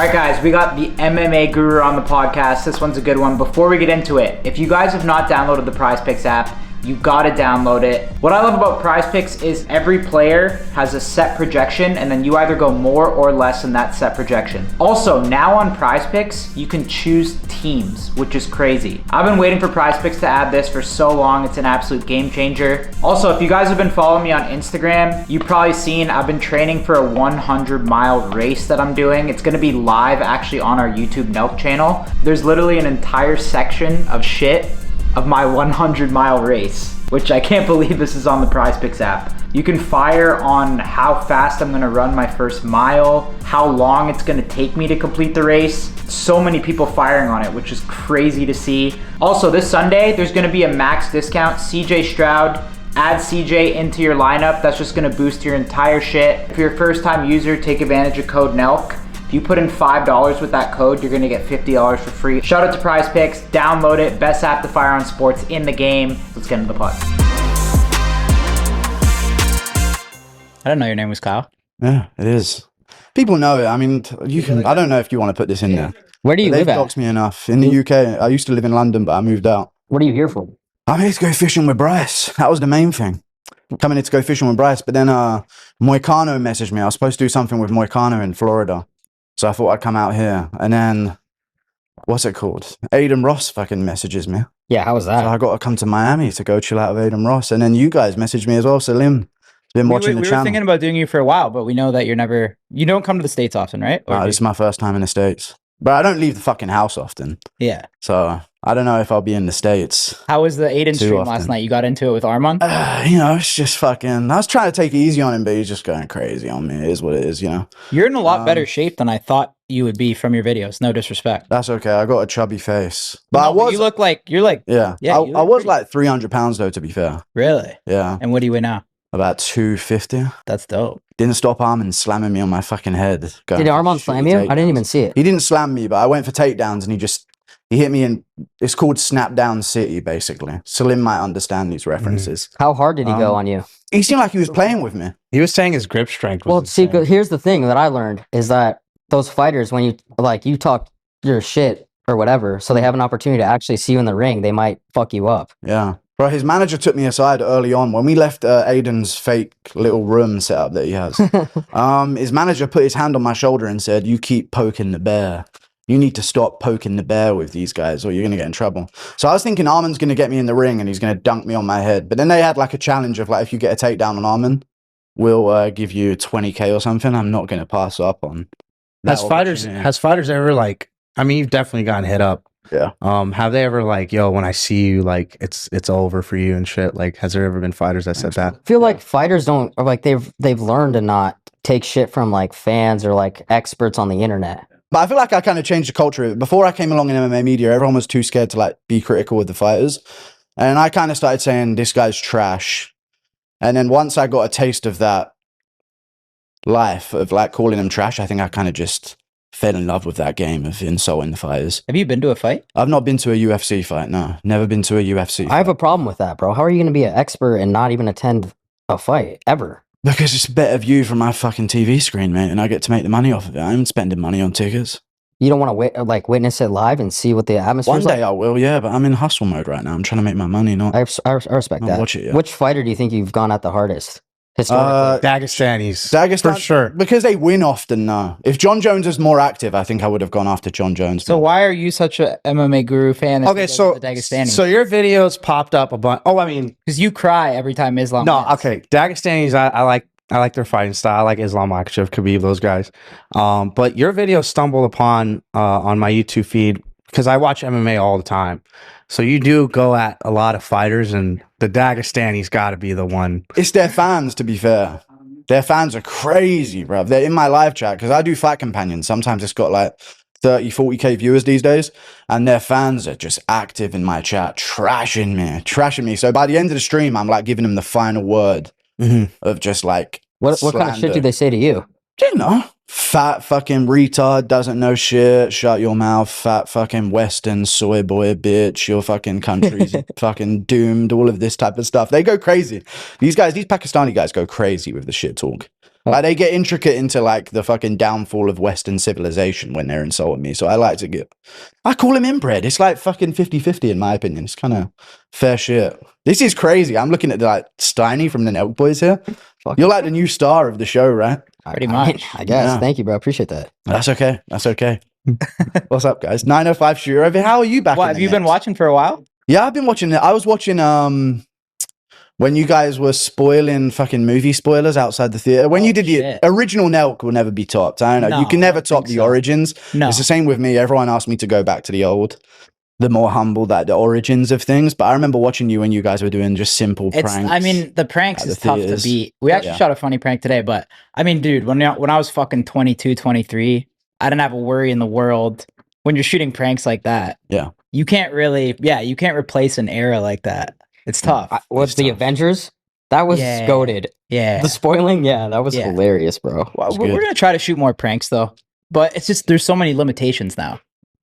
Alright guys, we got the MMA Guru on the podcast. This one's a good one. Before we get into it, if you guys have not downloaded the PrizePicks app, you gotta download it. What I love about PrizePicks is every player has a set projection and then you either go more or less than that set projection. Also, now on PrizePicks, you can choose teams, which is crazy. I've been waiting for PrizePicks to add this for so long. It's an absolute game changer. Also, if you guys have been following me on Instagram, you've probably seen I've been training for a 100-mile race that I'm doing. It's gonna be live actually on our YouTube Nelk channel. There's literally an entire section of shit of my 100-mile race, which I can't believe this is on the PrizePicks app. You can fire on how fast I'm gonna run my first mile, how long it's gonna take me to complete the race. So many people firing on it, which is crazy to see. Also, this Sunday, there's gonna be a max discount, CJ Stroud. Add CJ into your lineup. That's just gonna boost your entire shit. If you're a first-time user, take advantage of code NELK. If you put in $5 with that code, you're gonna get $50 for free. Shout out to PrizePicks, download it, best app to fire on sports in the game. Let's get into the pod. I didn't know your name was Kyle. Yeah, it is. People know it. I mean, you can. I don't know if you want to put this in there. Where do you live at? They've doxed me enough. In the UK, I used to live in London, but I moved out. What are you here for? I'm here to go fishing with Bryce. That was the main thing. Coming here to go fishing with Bryce, but then Moicano messaged me. I was supposed to do something with Moicano in Florida. So I thought I'd come out here. And then, what's it called? Aiden Ross fucking messages me. Yeah, how was that? So I got to come to Miami to go chill out with Aiden Ross. And then you guys messaged me as well. Salim, been watching the channel. We were thinking about doing you for a while, but we know that you don't come to the States often, right? No, this is my first time in the States. But I don't leave the fucking house often. Yeah. So I don't know if I'll be in the States. How was the Aiden stream last night? You got into it with Arman? You know, it's just fucking... I was trying to take it easy on him, but he's just going crazy on me. It is what it is, you know? You're in a lot better shape than I thought you would be from your videos. No disrespect. That's okay. I got a chubby face. But no, I was... You look like... You're like... Yeah. I was like 300 pounds, though, to be fair. Really? Yeah. And what do you weigh now? About 250. That's dope. Didn't stop Arman slamming me on my fucking head. Did Arman slam you? I didn't even see it. He didn't slam me, but I went for takedowns and he hit me in, it's called Snap Down City, basically. Salim might understand these references. How hard did he go on you? He seemed like he was playing with me. He was saying his grip strength was see, here's the thing that I learned is that those fighters, when you talk your shit or whatever, so they have an opportunity to actually see you in the ring, they might fuck you up. Yeah. Bro, his manager took me aside early on when we left Aiden's fake little room setup that he has. His manager put his hand on my shoulder and said, "You keep poking the bear. You need to stop poking the bear with these guys or you're going to get in trouble." So I was thinking Arman's going to get me in the ring and he's going to dunk me on my head. But then they had like a challenge of like, if you get a takedown on Arman, we'll give you 20K or something. I'm not going to pass up on that. Has fighters ever like, I mean, you've definitely gotten hit up. Yeah. Have they ever like, yo, when I see you, like it's over for you and shit? Like, has there ever been fighters that said that? I feel like fighters don't, or like they've learned to not take shit from like fans or like experts on the internet. But I feel like I kind of changed the culture. Before I came along in MMA media, everyone was too scared to like be critical with the fighters. And I kind of started saying, this guy's trash. And then once I got a taste of that life of like calling them trash, I think I kind of just fell in love with that game of insulting the fighters. Have you been to a fight? I've not been to a UFC fight, no. Never been to a UFC fight. I have a problem with that, bro. How are you going to be an expert and not even attend a fight, ever? Because it's a better view from my fucking TV screen, mate, and I get to make the money off of it. I ain't spending money on tickets. You don't want to witness it live and see what the atmosphere is like? One day I will, yeah, but I'm in hustle mode right now. I'm trying to make my money, not... I respect that. Watch it, yeah. Which fighter do you think you've gone at the hardest? Historically? Dagestan, for sure. Because they win often, no. If John Jones is more active, I think I would have gone after John Jones. So why are you such a MMA Guru fan? Okay, so your videos popped up a bunch. Oh, I mean, because you cry every time Islam. No, wins. okay, Dagestanis, I like their fighting style. I like Islam Makhachev, Khabib, those guys. But your video stumbled upon on my YouTube feed because I watch MMA all the time. So you do go at a lot of fighters, and the Dagestani's got to be the one. It's their fans, to be fair. Their fans are crazy, bro. They're in my live chat because I do Fight Companions. Sometimes it's got like 30, 40K viewers these days, and their fans are just active in my chat, trashing me. So by the end of the stream, I'm like giving them the final word of just like what kind of shit do they say to you? You know, fat fucking retard, doesn't know shit, shut your mouth, fat fucking Western soy boy bitch, your fucking country's fucking doomed, all of this type of stuff. They go crazy. These Pakistani guys go crazy with the shit talk. Like they get intricate into like the fucking downfall of Western civilization when they're insulting me. So I like to get, I call him inbred. It's like fucking 50-50 in my opinion. It's kind of fair shit. This is crazy. I'm looking at like Steiny from the Nelk Boys here. You're like the new star of the show, right? Pretty much. I guess. Yeah. Thank you, bro. Appreciate that. That's okay. That's okay. What's up, guys? 905 shooter over. How are you back? What, have you been watching for a while? Yeah, I've been watching it. I was watching when you guys were spoiling fucking movie spoilers outside the theater. When you did the original Nelk will never be topped. I don't know. No, you can I never don't top think the so. origins. No. It's the same with me. Everyone asked me to go back to the old, the more humble, that the origins of things. But I remember watching you when you guys were doing just simple pranks. I mean, the pranks at is the tough theaters. to beat. We actually shot a funny prank today, but I mean, dude, when I was fucking 22, 23, I didn't have a worry in the world. When you're shooting pranks like that, you can't really, you can't replace an era like that. It's tough. What's the Avengers? That was goated. Yeah. The spoiling, that was hilarious, bro. Well, we're going to try to shoot more pranks though, but it's just, there's so many limitations now.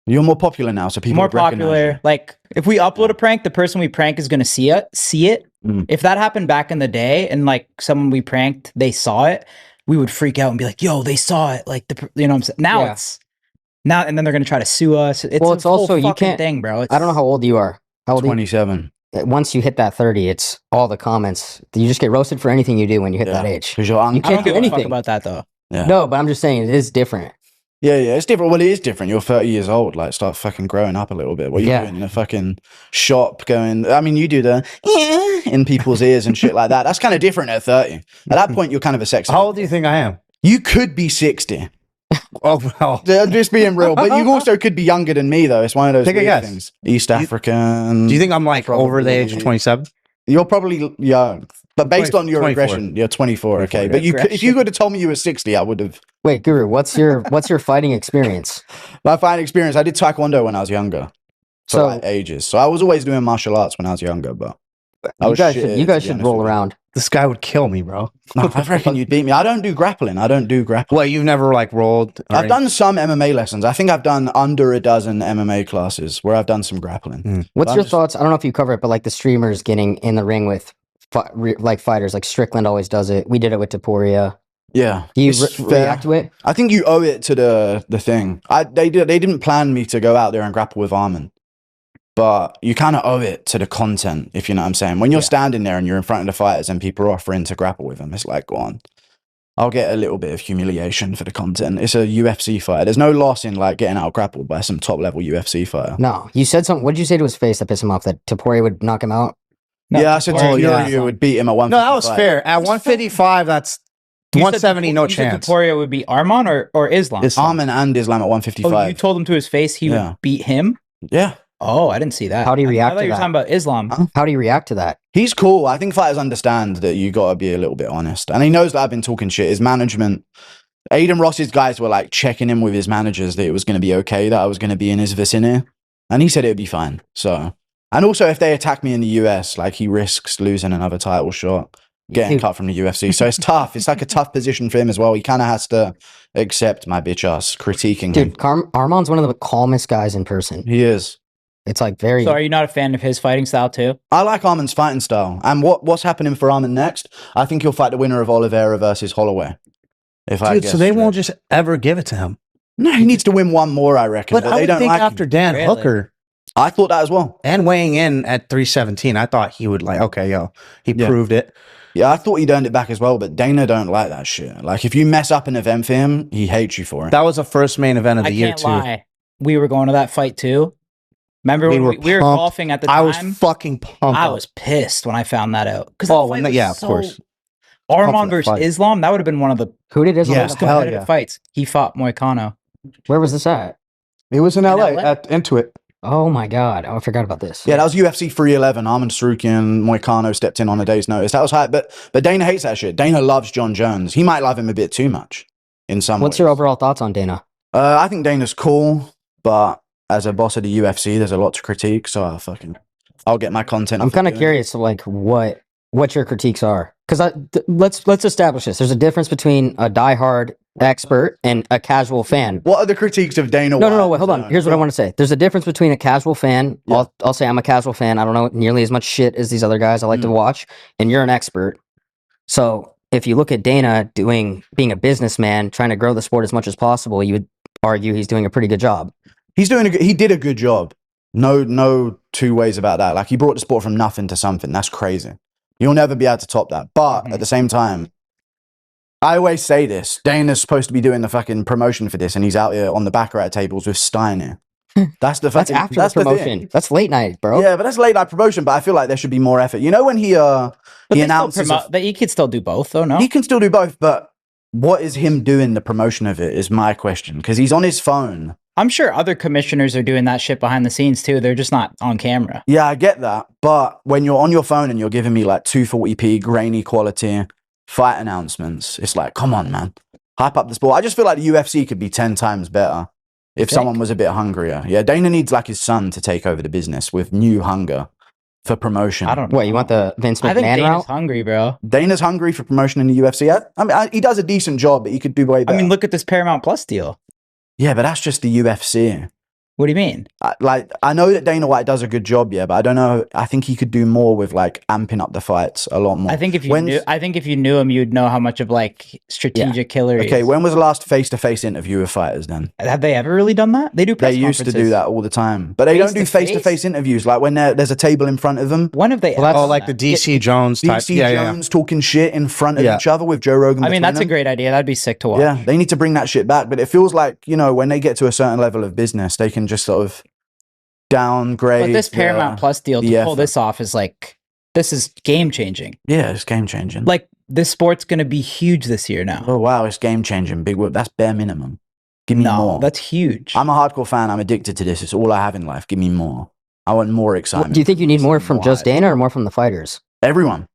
You're more popular now, so people more would recognize popular. you. Like if we upload a prank, the person we prank is going to see it. If that happened back in the day and like someone we pranked, they saw it, we would freak out and be like, yo, they saw it. Like, you know what I'm saying? Now it's, and then they're going to try to sue us. It's a also, you can't, thing, bro. I don't know how old you are. How old 27. Once you hit that 30, it's all the comments. You just get roasted for anything you do when you hit that age. Because you're You I don't can't do give a fuck anything. about that though. Yeah. No, but I'm just saying it is different. Yeah, it's different. Well, it is different. You're 30 years old. Like, start fucking growing up a little bit. What are you doing in a fucking shop going, I mean, you do the in people's ears and shit like that. That's kind of different at 30. At that point, you're kind of a sex. How old do you think I am? You could be 60. Oh, well. Just being real. But you also could be younger than me, though. It's one of those Take a weird guess. things. East African. Do you think I'm like over the age of Probably. 27? You're probably young. But based on your 24. aggression, you're 24, okay? 24, But yeah. if you would have told me you were 60, I would have. Wait, Guru, what's your fighting experience? My fighting experience, I did Taekwondo when I was younger. For So- like ages. So I was always doing martial arts when I was younger, but I You was guys shit, should, to you guys be should honest roll with you. around. This guy would kill me, bro. No, I reckon you'd beat me. I don't do grappling. Well, you've never like rolled. or I've done some MMA lessons. I think I've done under a dozen MMA classes where I've done some grappling. What's I'm your just- thoughts? I don't know if you cover it, but like the streamers getting in the ring with like fighters, like Strickland always does it. We did it with Taporia. Yeah. Do you It's fair. react to it? I think you owe it to the thing. They didn't plan me to go out there and grapple with Arman. But you kind of owe it to the content, if you know what I'm saying. When you're standing there and you're in front of the fighters and people are offering to grapple with them, it's like, go on. I'll get a little bit of humiliation for the content. It's a UFC fight. There's no loss in like getting out grappled by some top level UFC fighter. No. You said something. What did you say to his face that pissed him off? That Taporia would knock him out? No, Yeah, I said Taporia- to you would beat him at 155. No, that was fair. At 155, that's You said 170, no you said chance. Taporia would be Arman or Islam? Arman and Islam at Oh, 155. you told him to his face he Yeah. would beat him? Yeah. Oh, I didn't see that. How do you I react thought to you were that? talking about Islam. How do you react to that? He's cool. I think fighters understand that you got to be a little bit honest. And he knows that I've been talking shit. His management, Aiden Ross's guys were like checking in with his managers that it was going to be okay, that I was going to be in his vicinity. And he said it would be fine. So, and also if they attack me in the US, like he risks losing another title shot, getting Dude. cut from the UFC. So it's tough. It's like a tough position for him as well. He kind of has to accept my bitch ass critiquing him. Dude, Arman's one of the calmest guys in person. He is. It's like very. So are you not a fan of his fighting style too? I like Arman's fighting style. And what's happening for Arman next? I think he'll fight the winner of Oliveira versus Holloway. If I Dude, guess so they won't straight. just ever give it to him. No, he needs to win one more, I reckon. But But I they would don't think like after him. Dan Really? Hooker I thought that as well. and weighing in at 317, I thought he would like, okay, yo, he Yeah. proved it. Yeah, I thought he'd earned it back as well, but Dana don't like that shit. Like, if you mess up an event for him, he hates you for it. That was the first main event of I the year, can't too. lie. We were going to that fight too. Remember We when were we were pumped. golfing at the I was time? fucking pumped. I up. was pissed when I found that out. Because Oh, when of course. Pumped for Arman that versus fight. Islam, that would have been one of the Who did Islam? Yeah. most hell competitive yeah. fights. He fought Moicano. Where was this at? It was in LA, LA? at Intuit. Oh my God. Oh, I forgot about this. Yeah, that was UFC 311. Arman Tsarukyan, Moicano stepped in on a day's notice. That was hype, but Dana hates that shit. Dana loves John Jones. He might love him a bit too much in some What's ways. your overall thoughts on Dana? I think Dana's cool, but as a boss of the UFC, there's a lot to critique, so I'll get my content. I'm off kind of doing it. curious, like what your critiques are, because let's establish this. There's a difference between a diehard expert and a casual fan. What are the critiques of Dana No, White? wait, hold on. Here's what I want to say. There's a difference between a casual fan. Yeah. I'll say I'm a casual fan. I don't know nearly as much shit as these other guys I like to watch, and you're an expert. So if you look at Dana being a businessman, trying to grow the sport as much as possible, you would argue he's doing a pretty good job. He did a good job. No two ways about that. Like, he brought the sport from nothing to something. That's crazy. You'll never be able to top that. But at the same time, I always say this. Dana's supposed to be doing the fucking promotion for this, and he's out here on the baccarat tables with Steiner. That's the That's fucking, after that's the the promotion. thing. That's late night, bro. Yeah, but that's late night promotion. But I feel like there should be more effort. You know, when he announces, But he could still do both, though. No, he can still do both. But what is him doing the promotion of it is my question, because he's on his phone. I'm sure other commissioners are doing that shit behind the scenes too. They're just not on camera. Yeah, I get that. But when you're on your phone and you're giving me like 240p grainy quality fight announcements, it's like, come on, man, hype up the sport. I just feel like the UFC could be 10 times better if someone was a bit hungrier. Yeah, Dana needs like his son to take over the business with new hunger for promotion. I don't know. What, you want the Vince I think McMahon Dana's route? hungry, bro. Dana's hungry for promotion in the UFC. I mean, he does a decent job, but he could do way better. I mean, look at this Paramount Plus deal. Yeah, but that's just the UFC. What do you mean? I know that Dana White does a good job, yeah, but I don't know. I think he could do more with like amping up the fights a lot more. I think if you knew him, you'd know how much of like strategic killer he Okay, is. when was the last face-to-face interview with fighters then? Have they ever really done that? They do press They used to do conferences. that all the time, but they don't do Face-to-face? face-to-face interviews. Like when there's a table in front of them, When have they? Well, that's- ever Oh, like the done that? DC Jones type. DC Yeah, yeah. Jones talking shit in front of Yeah. each other with Joe Rogan. I mean, between that's a them. great idea. That'd be sick to watch. Yeah, they need to bring that shit back. But it feels like, you know, when they get to a certain level of business, they can just sort of downgrade. But this Paramount Plus deal to the pull effort. this off is like, this is game changing. Yeah, it's game changing. Like this sport's gonna be huge this year now. Oh wow, it's game changing. Big whoop. That's bare minimum. Give me No, more. that's huge. I'm a hardcore fan. I'm addicted to this. It's all I have in life. Give me more. I want more excitement. Do you think you need more from just Why? Dana or more from the fighters? Everyone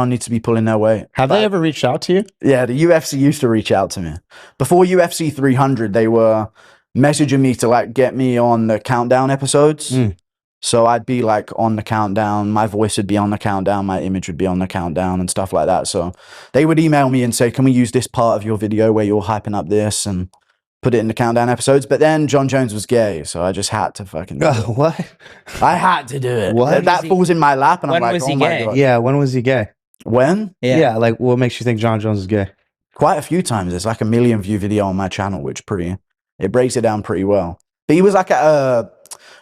needs to be pulling their weight. Have they ever reached out to you? Yeah, the UFC used to reach out to me. Before UFC 300, they were messaging me to like get me on the countdown episodes. Mm. So I'd be like on the countdown, my voice would be on the countdown, my image would be on the countdown and stuff like that. So they would email me and say, can we use this part of your video where you're hyping up this and put it in the countdown episodes? But then John Jones was gay, so I just had to fucking do it. What? I had to do it. What? That falls in my lap and I'm When like, was oh he my gay? God. Yeah, when was he gay? When? yeah. Like what makes you think John Jones is gay? Quite a few times. There's like a 1 million view video on my channel, which it breaks it down pretty well. But he was like at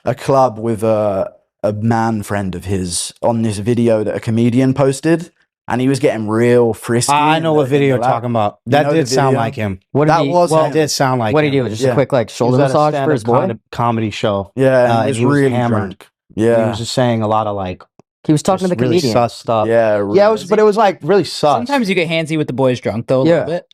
a club with a man friend of his on this video that a comedian posted, and he was getting real frisky. I know what video you're Like, talking about. You That know did the sound video? like him. What That did he, was well, him. It did sound like what did he him. do? Just Yeah. a quick like He shoulder was at a massage for stand-up his boy? comedy show. Yeah, and he was he was really hammered. drunk. He Yeah, was just saying a lot of like He was talking to the really comedian. sus stuff. yeah, Yeah, but it was like really sus. Sometimes you get handsy with the boys drunk though a Yeah. little bit.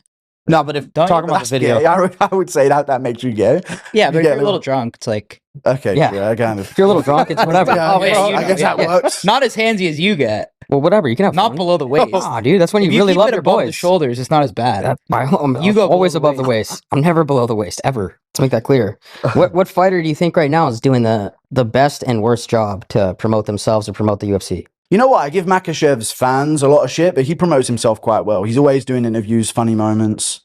No, but if Don't you? talking about That's the video, gay. I would say that makes you gay. Yeah, but You if get you're a little drunk, it's like Okay, Yeah. yeah, I kind of. If you're a little drunk, it's whatever. Yeah, Oh, yeah, you I know, guess yeah, that yeah. works. not as handsy as you get. Well, whatever. You can have Not fun. below the waist. Aw, dude, that's when you If really keep love it your above boys. the shoulders, it's not as bad. I'm You go always below the above the waist. I'm never below the waist ever. Let's make that clear. What fighter do you think right now is doing the best and worst job to promote themselves or promote the UFC? You know what? I give Makashev's fans a lot of shit, but he promotes himself quite well. He's always doing interviews, funny moments,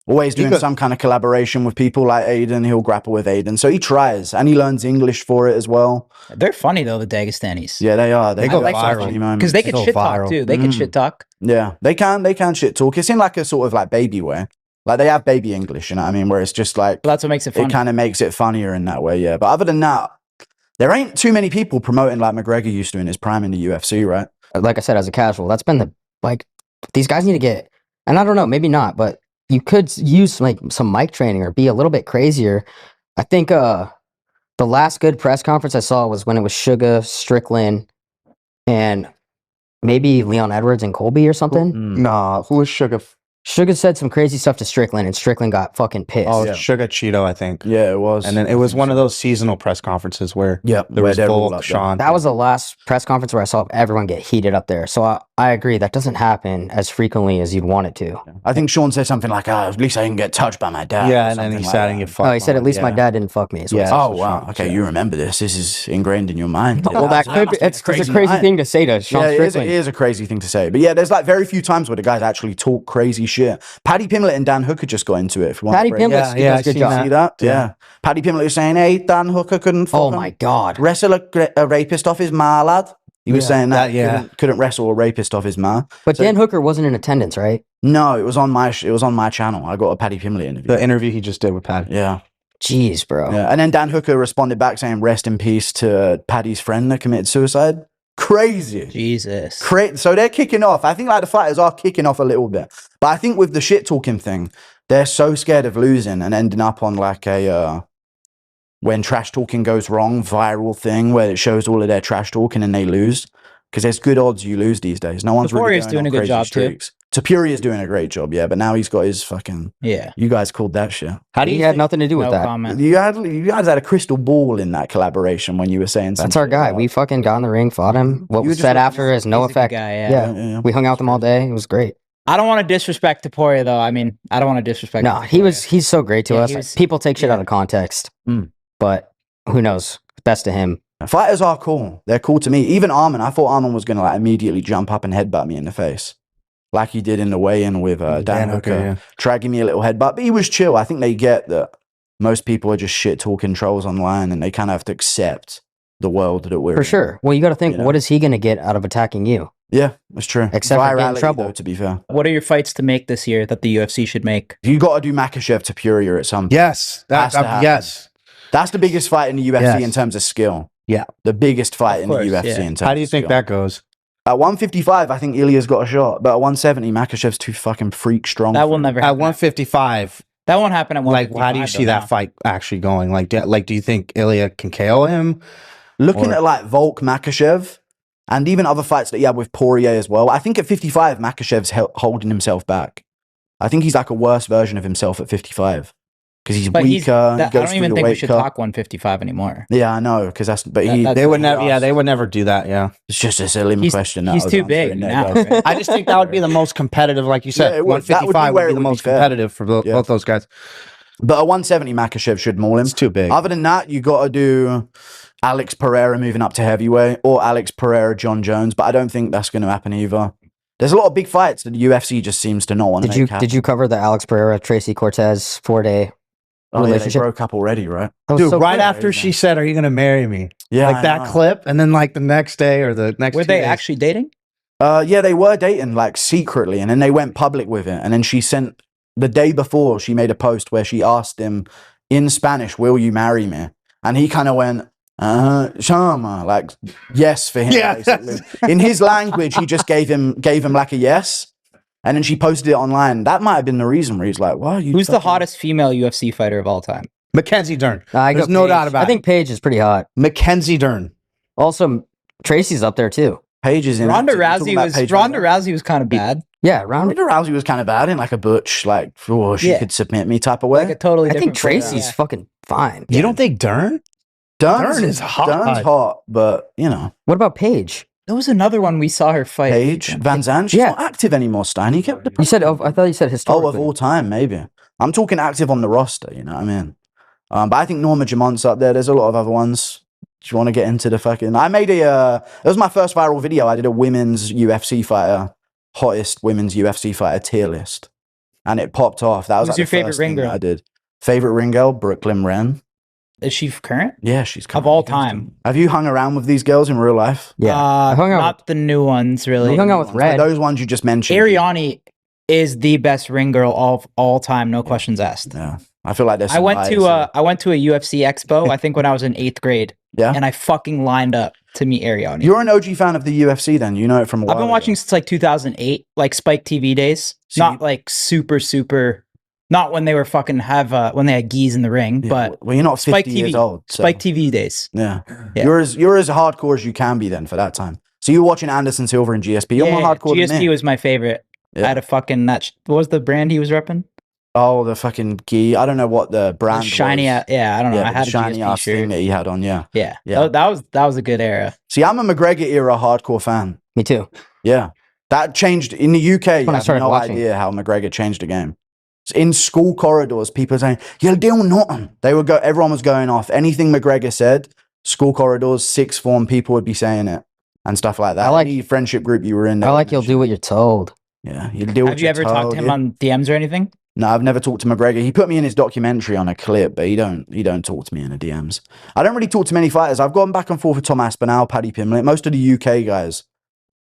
always doing some kind of collaboration with people like Aiden. He'll grapple with Aiden. So he tries, and he learns English for it as well. They're funny though, the Dagestanis. Yeah, they are. They go got some viral. funny moments. Because they They can go shit talk viral. too. They can Mm. shit talk. Yeah, they can shit talk. It's in like a sort of like baby way. Like they have baby English, you know what I mean? Where it's just like, But that's what makes it fun. it kind of makes it funnier in that way, yeah. But other than that, there ain't too many people promoting like McGregor used to in his prime in the UFC, right? Like I said, as a casual, that's been these guys need to get, and I don't know, maybe not, but you could use like some mic training or be a little bit crazier. I think the last good press conference I saw was when it was Suga, Strickland, and maybe Leon Edwards and Colby or something. Mm. nah, who was Sugar? Suga said some crazy stuff to Strickland, and Strickland got fucking pissed. Oh, Yeah. Sugar Cheeto, I think. Yeah, it was. And then it was one of those seasonal press conferences where yeah, there where was they're all Volk, up there. Sean. That was the last press conference where I saw everyone get heated up there. So I agree, that doesn't happen as frequently as you'd want it to. I think Sean said something like, at least I didn't get touched by my dad. Yeah, or and then he something sat like and that. get fucked. Oh, he said, at least my yeah. dad didn't fuck me. is what he Yeah. said. Oh, That's wow. Sean, Okay, yeah. you remember this. This is ingrained in your mind. Well, that could be, it's a crazy line. thing to say to Sean Yeah, it Strickland. is a crazy thing to say. But yeah, there's like very few times where the guys actually talk crazy shit. Paddy Pimblett and Dan Hooker just got into it. If you want Paddy to break- Pimblett Yeah, does a good I job. See that? Yeah. Paddy Pimblett was saying, hey, Dan Hooker couldn't Oh fucking my god. wrestle a rapist off his ma, lad. He was saying that, yeah. couldn't wrestle a rapist off his mouth. But So- Dan Hooker wasn't in attendance, right? No, it was on my channel. I got a Paddy Pimblett interview. The interview he just did with Pat. Yeah. Jeez, bro. Yeah. And then Dan Hooker responded back saying, "Rest in peace to Paddy's friend that committed suicide." Crazy. Jesus. So they're kicking off. I think like the fighters are kicking off a little bit. But I think with the shit talking thing, they're so scared of losing and ending up on like a when trash talking goes wrong, viral thing where it shows all of their trash talking and they lose. Because there's good odds you lose these days. No one's really Taporia's doing a good job too. Taporia's doing a great job, yeah. But now he's got his fucking. Yeah. You guys called that shit. How do He you had think- nothing to do with No that. comment. You guys had a crystal ball in that collaboration when you were saying something. That's our guy. We fucking got in the ring, fought him. What You was just said like- after has no He's a good effect. guy, Yeah. Yeah. We hung out with him all day. It was great. I don't want to disrespect Taporia though. I mean, I don't want to disrespect. No, Taporia. he's so great to Yeah, us. he was- People take shit yeah. out of context. Mm. But who knows? Best to him. Fighters are cool. They're cool to me. Even Arman. I thought Arman was gonna like immediately jump up and headbutt me in the face, like he did in the weigh-in with Dan Hooker. yeah. Try to give me a little headbutt, but he was chill. I think they get that most people are just shit talking trolls online, and they kind of have to accept the world that we're For in. sure. Well, you got to think, You know? what is he going to get out of attacking you? Yeah, that's true. Except for getting in Virality, trouble. though, to be fair. What are your fights to make this year that the UFC should make? You got to do Makachev to Puria at some point. Yes. Has to happen. Yes. That's the biggest fight in the UFC Yes. in terms of skill. Yeah. The biggest fight Of in course, the UFC yeah. in terms How do you of think skill. that goes? At 155, I think Ilya's got a shot. But at 170, Makachev's too fucking freak strong. That for will him. never At happen. 155, That won't happen at like, 155. how do you see though, that no. fight actually going? Like, do you think Ilya can KO him? Looking Or- at like Volk, Makachev, and even other fights that he had with Poirier as well. I think at 55, Makachev's holding himself back. I think he's like a worse version of himself at 55 because he's But weaker. I he goes don't through even the think we weight should cut. talk 155 anymore. Yeah, I know because that's. But That- he, that's- They would he never. Yeah, asked- they would never do that. Yeah. It's just a silly He's- question. that He's I was too answering big there, now. guys. right? I just think that would be the most competitive, like you said. Yeah, it would. That would be 155 where would it be the would be most fair. competitive for Yeah. both those guys. But at 170, Makachev should maul him. It's too big. Other than that, you got to do Alex Pereira moving up to heavyweight or Alex Pereira, John Jones. But I don't think that's going to happen either. There's a lot of big fights that the UFC just seems to not want to make happen. Did you cover the Alex Pereira, Tracy Cortez 4-day Oh, yeah, they relationship? broke up already, right? That was Dude, so right good. after she said, "Are you going to marry me?" Yeah, like I that know. clip, and then like the next day or the next. Were 2 they days. actually dating? Yeah, they were dating like secretly, and then they went public with it. And then she sent the day before she made a post where she asked him in Spanish, "Will you marry me?" And he kind of went, "Shama," like yes for him. Yeah. Basically. In his language, he just gave him like a yes. And then she posted it online. That might have been the reason where he's like, "Wow, you." Who's the fucking-" hottest female UFC fighter of all time? Mackenzie Dern? I There's go no Paige. doubt about I think Paige is pretty hot. it. Mackenzie Dern. Also, Tracy's up there too. Paige is in. Ronda active. You talking Rousey about was Paige Ronda Van Rousey was kind of bad. Yeah, round. Ronda Rousey was kind of bad in like a butch, like, oh, she Yeah. could submit me type of way. Like a totally I think different player. Tracy's Yeah. fucking fine. You don't think Dern? Dern's Dern is hot. Dern's hot, but you know, What about Paige? There was another one we saw her fight. Paige Van Zandt, she's Yeah. not active anymore. Stein, he kept the You said, I thought you said oh historically. of all time, maybe. I'm talking active on the roster. You know what I mean? But I think Norma Jamont's up there. There's a lot of other ones. Do you want to get into the fucking? I made it was my first viral video. I did a women's UFC fighter, hottest women's UFC fighter tier list, and it popped off. That was Who's like your the favorite first ring thing that girl? I did. Favorite ring girl, Brooklyn Wren. Is she current? Yeah, she's Of currently all against time. him. Have you hung around with these girls in real life? Yeah. I hung out Not the new ones, really. We hung out with Like Red. those ones you just mentioned. Ariani is the best ring girl of all time, no questions asked. Yeah, I feel like there's. I some went bias to there. I went to a UFC expo, I think when I was in 8th grade, Yeah, and I fucking lined up to meet Ariani. you're an OG fan of the UFC, then you know it from. A while I've been ago. watching since like 2008, like Spike TV days. So Not you- like super, not when they were fucking when they had geese in the ring, Yeah, but well, you're not 50 Spike years TV, old. So. Spike TV days. Yeah. Yeah. You're as hardcore as you can be then for that time. So you're watching Anderson Silva and GSP. You're more hardcore than GSP me. was my favorite. Yeah. I had a fucking what was the brand he was repping? Oh, the fucking gi. I don't know what the brand Shiny, was. yeah, I don't know. Yeah, I had the a shiny GSP ass thing shirt. that he had on. Yeah. Yeah, Yeah. That was a good era. See, I'm a McGregor era hardcore fan. Me too. Yeah. That changed in the UK. When I I have started no watching. idea how McGregor changed the game. In school corridors, people saying, "You'll do nothing." Everyone was going off. Anything McGregor said, school corridors, sixth form people would be saying it and stuff like that. I like- Any friendship group you were in. they I would like you'll mention do what you're told. it. Yeah, you'll do. Have you ever talked to him on DMs or anything? No, I've never talked to McGregor. He put me in his documentary on a clip, but he don't talk to me in the DMs. I don't really talk to many fighters. I've gone back and forth with Tom Aspinall, Paddy Pimblett. Most of the UK guys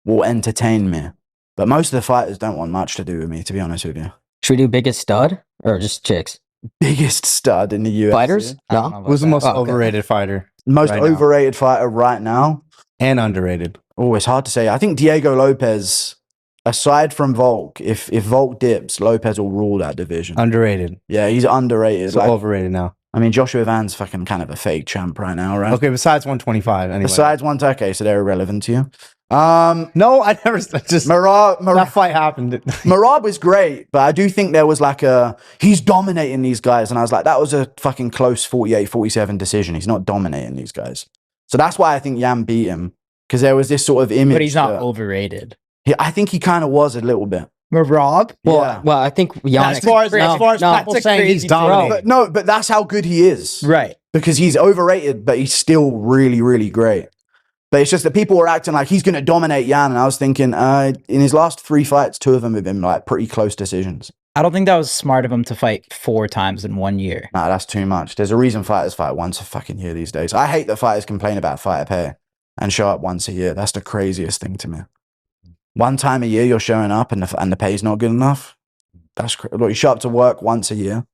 will entertain me, but most of the fighters don't want much to do with me, to be honest with you. Should we do biggest stud or just chicks? Biggest stud in the UFC. Fighters? I don't know No. about Who's the that. most Oh, okay. overrated fighter Most right now? overrated fighter right now. And underrated? Oh, it's hard to say. I think Diego Lopez, aside from Volk, if Volk dips, Lopez will rule that division. Underrated. Yeah, he's underrated. So overrated now. I mean, Joshua Van's fucking kind of a fake champ right now, right? Okay, besides 125 anyway. Besides one, okay, so they're irrelevant to you. No, I never just that fight happened. Marab was great, but I do think there was like he's dominating these guys, and I was like, that was a fucking close 48-47 decision. He's not dominating these guys. So that's why I think Yam beat him, because there was this sort of image. But he's not that- overrated. I think he kind of was a little bit. Rob? Yeah. Well, I think Yannick. As far as people that's a saying he's crazy dominating. But that's how good he is. Right. Because he's overrated, but he's still really, really great. But it's just that people were acting like he's going to dominate Yan, and I was thinking, in his last 3 fights, 2 of them have been like pretty close decisions. I don't think that was smart of him to fight 4 times in 1 year. Nah, that's too much. There's a reason fighters fight once a fucking year these days. I hate that fighters complain about fighter pay and show up once a year. That's the craziest thing to me. One time a year you're showing up and the pay's not good enough. That's look, you show up to work once a year.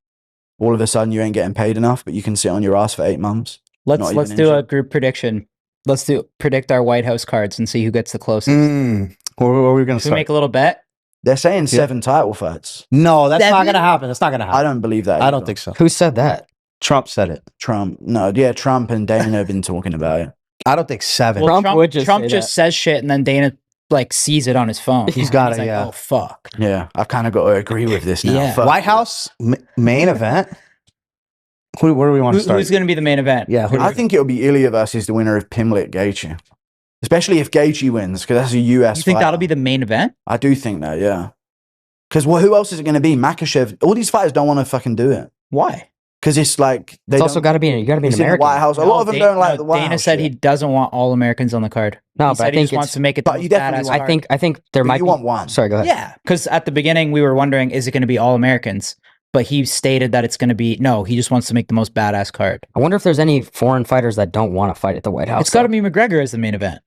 All of a sudden you ain't getting paid enough, but you can sit on your ass for 8 months. Not Let's even do a injured. group prediction. Let's predict our White House cards and see who gets the closest. Where are we going to Should we start? make a little bet? They're saying 7 title fights. No, that's not 7? going to happen. That's not going to happen. I don't believe that. I either. don't think so. Who said that? Trump said it. Trump. No, yeah, Trump and Dana have been talking about it. I don't think 7. Well, Trump would just Trump say just that. says shit and then Dana like sees it on his phone. He's got He's it, like, yeah. oh fuck. Yeah, I've kind of got to agree with this now. Yeah. Fuck. White House main event. Where do we want to start? Who's going to be the main event? Yeah, who do I we- think it'll be Ilya versus the winner of Pimblett Gaethje. Especially if Gaethje wins, because that's a US You think fighter. that'll be the main event? I do think that, yeah. Because who else is it going to be? Makachev. All these fighters don't want to fucking do it. Why? Because it's like they It's also got to be. You got to be an it's in the American. White House. A lot of them don't like the White Dana House. said he shit. doesn't want all Americans on the card. No, he but said I he think just wants it's- to make it. but the you most definitely badass want- card. I think there But might you be. want one. Sorry, go ahead. Yeah, because at the beginning we were wondering, is it going to be all Americans? But he stated that it's going to be no. He just wants to make the most badass card. I wonder if there's any foreign fighters that don't want to fight at the White House. It's got to be McGregor as the main event.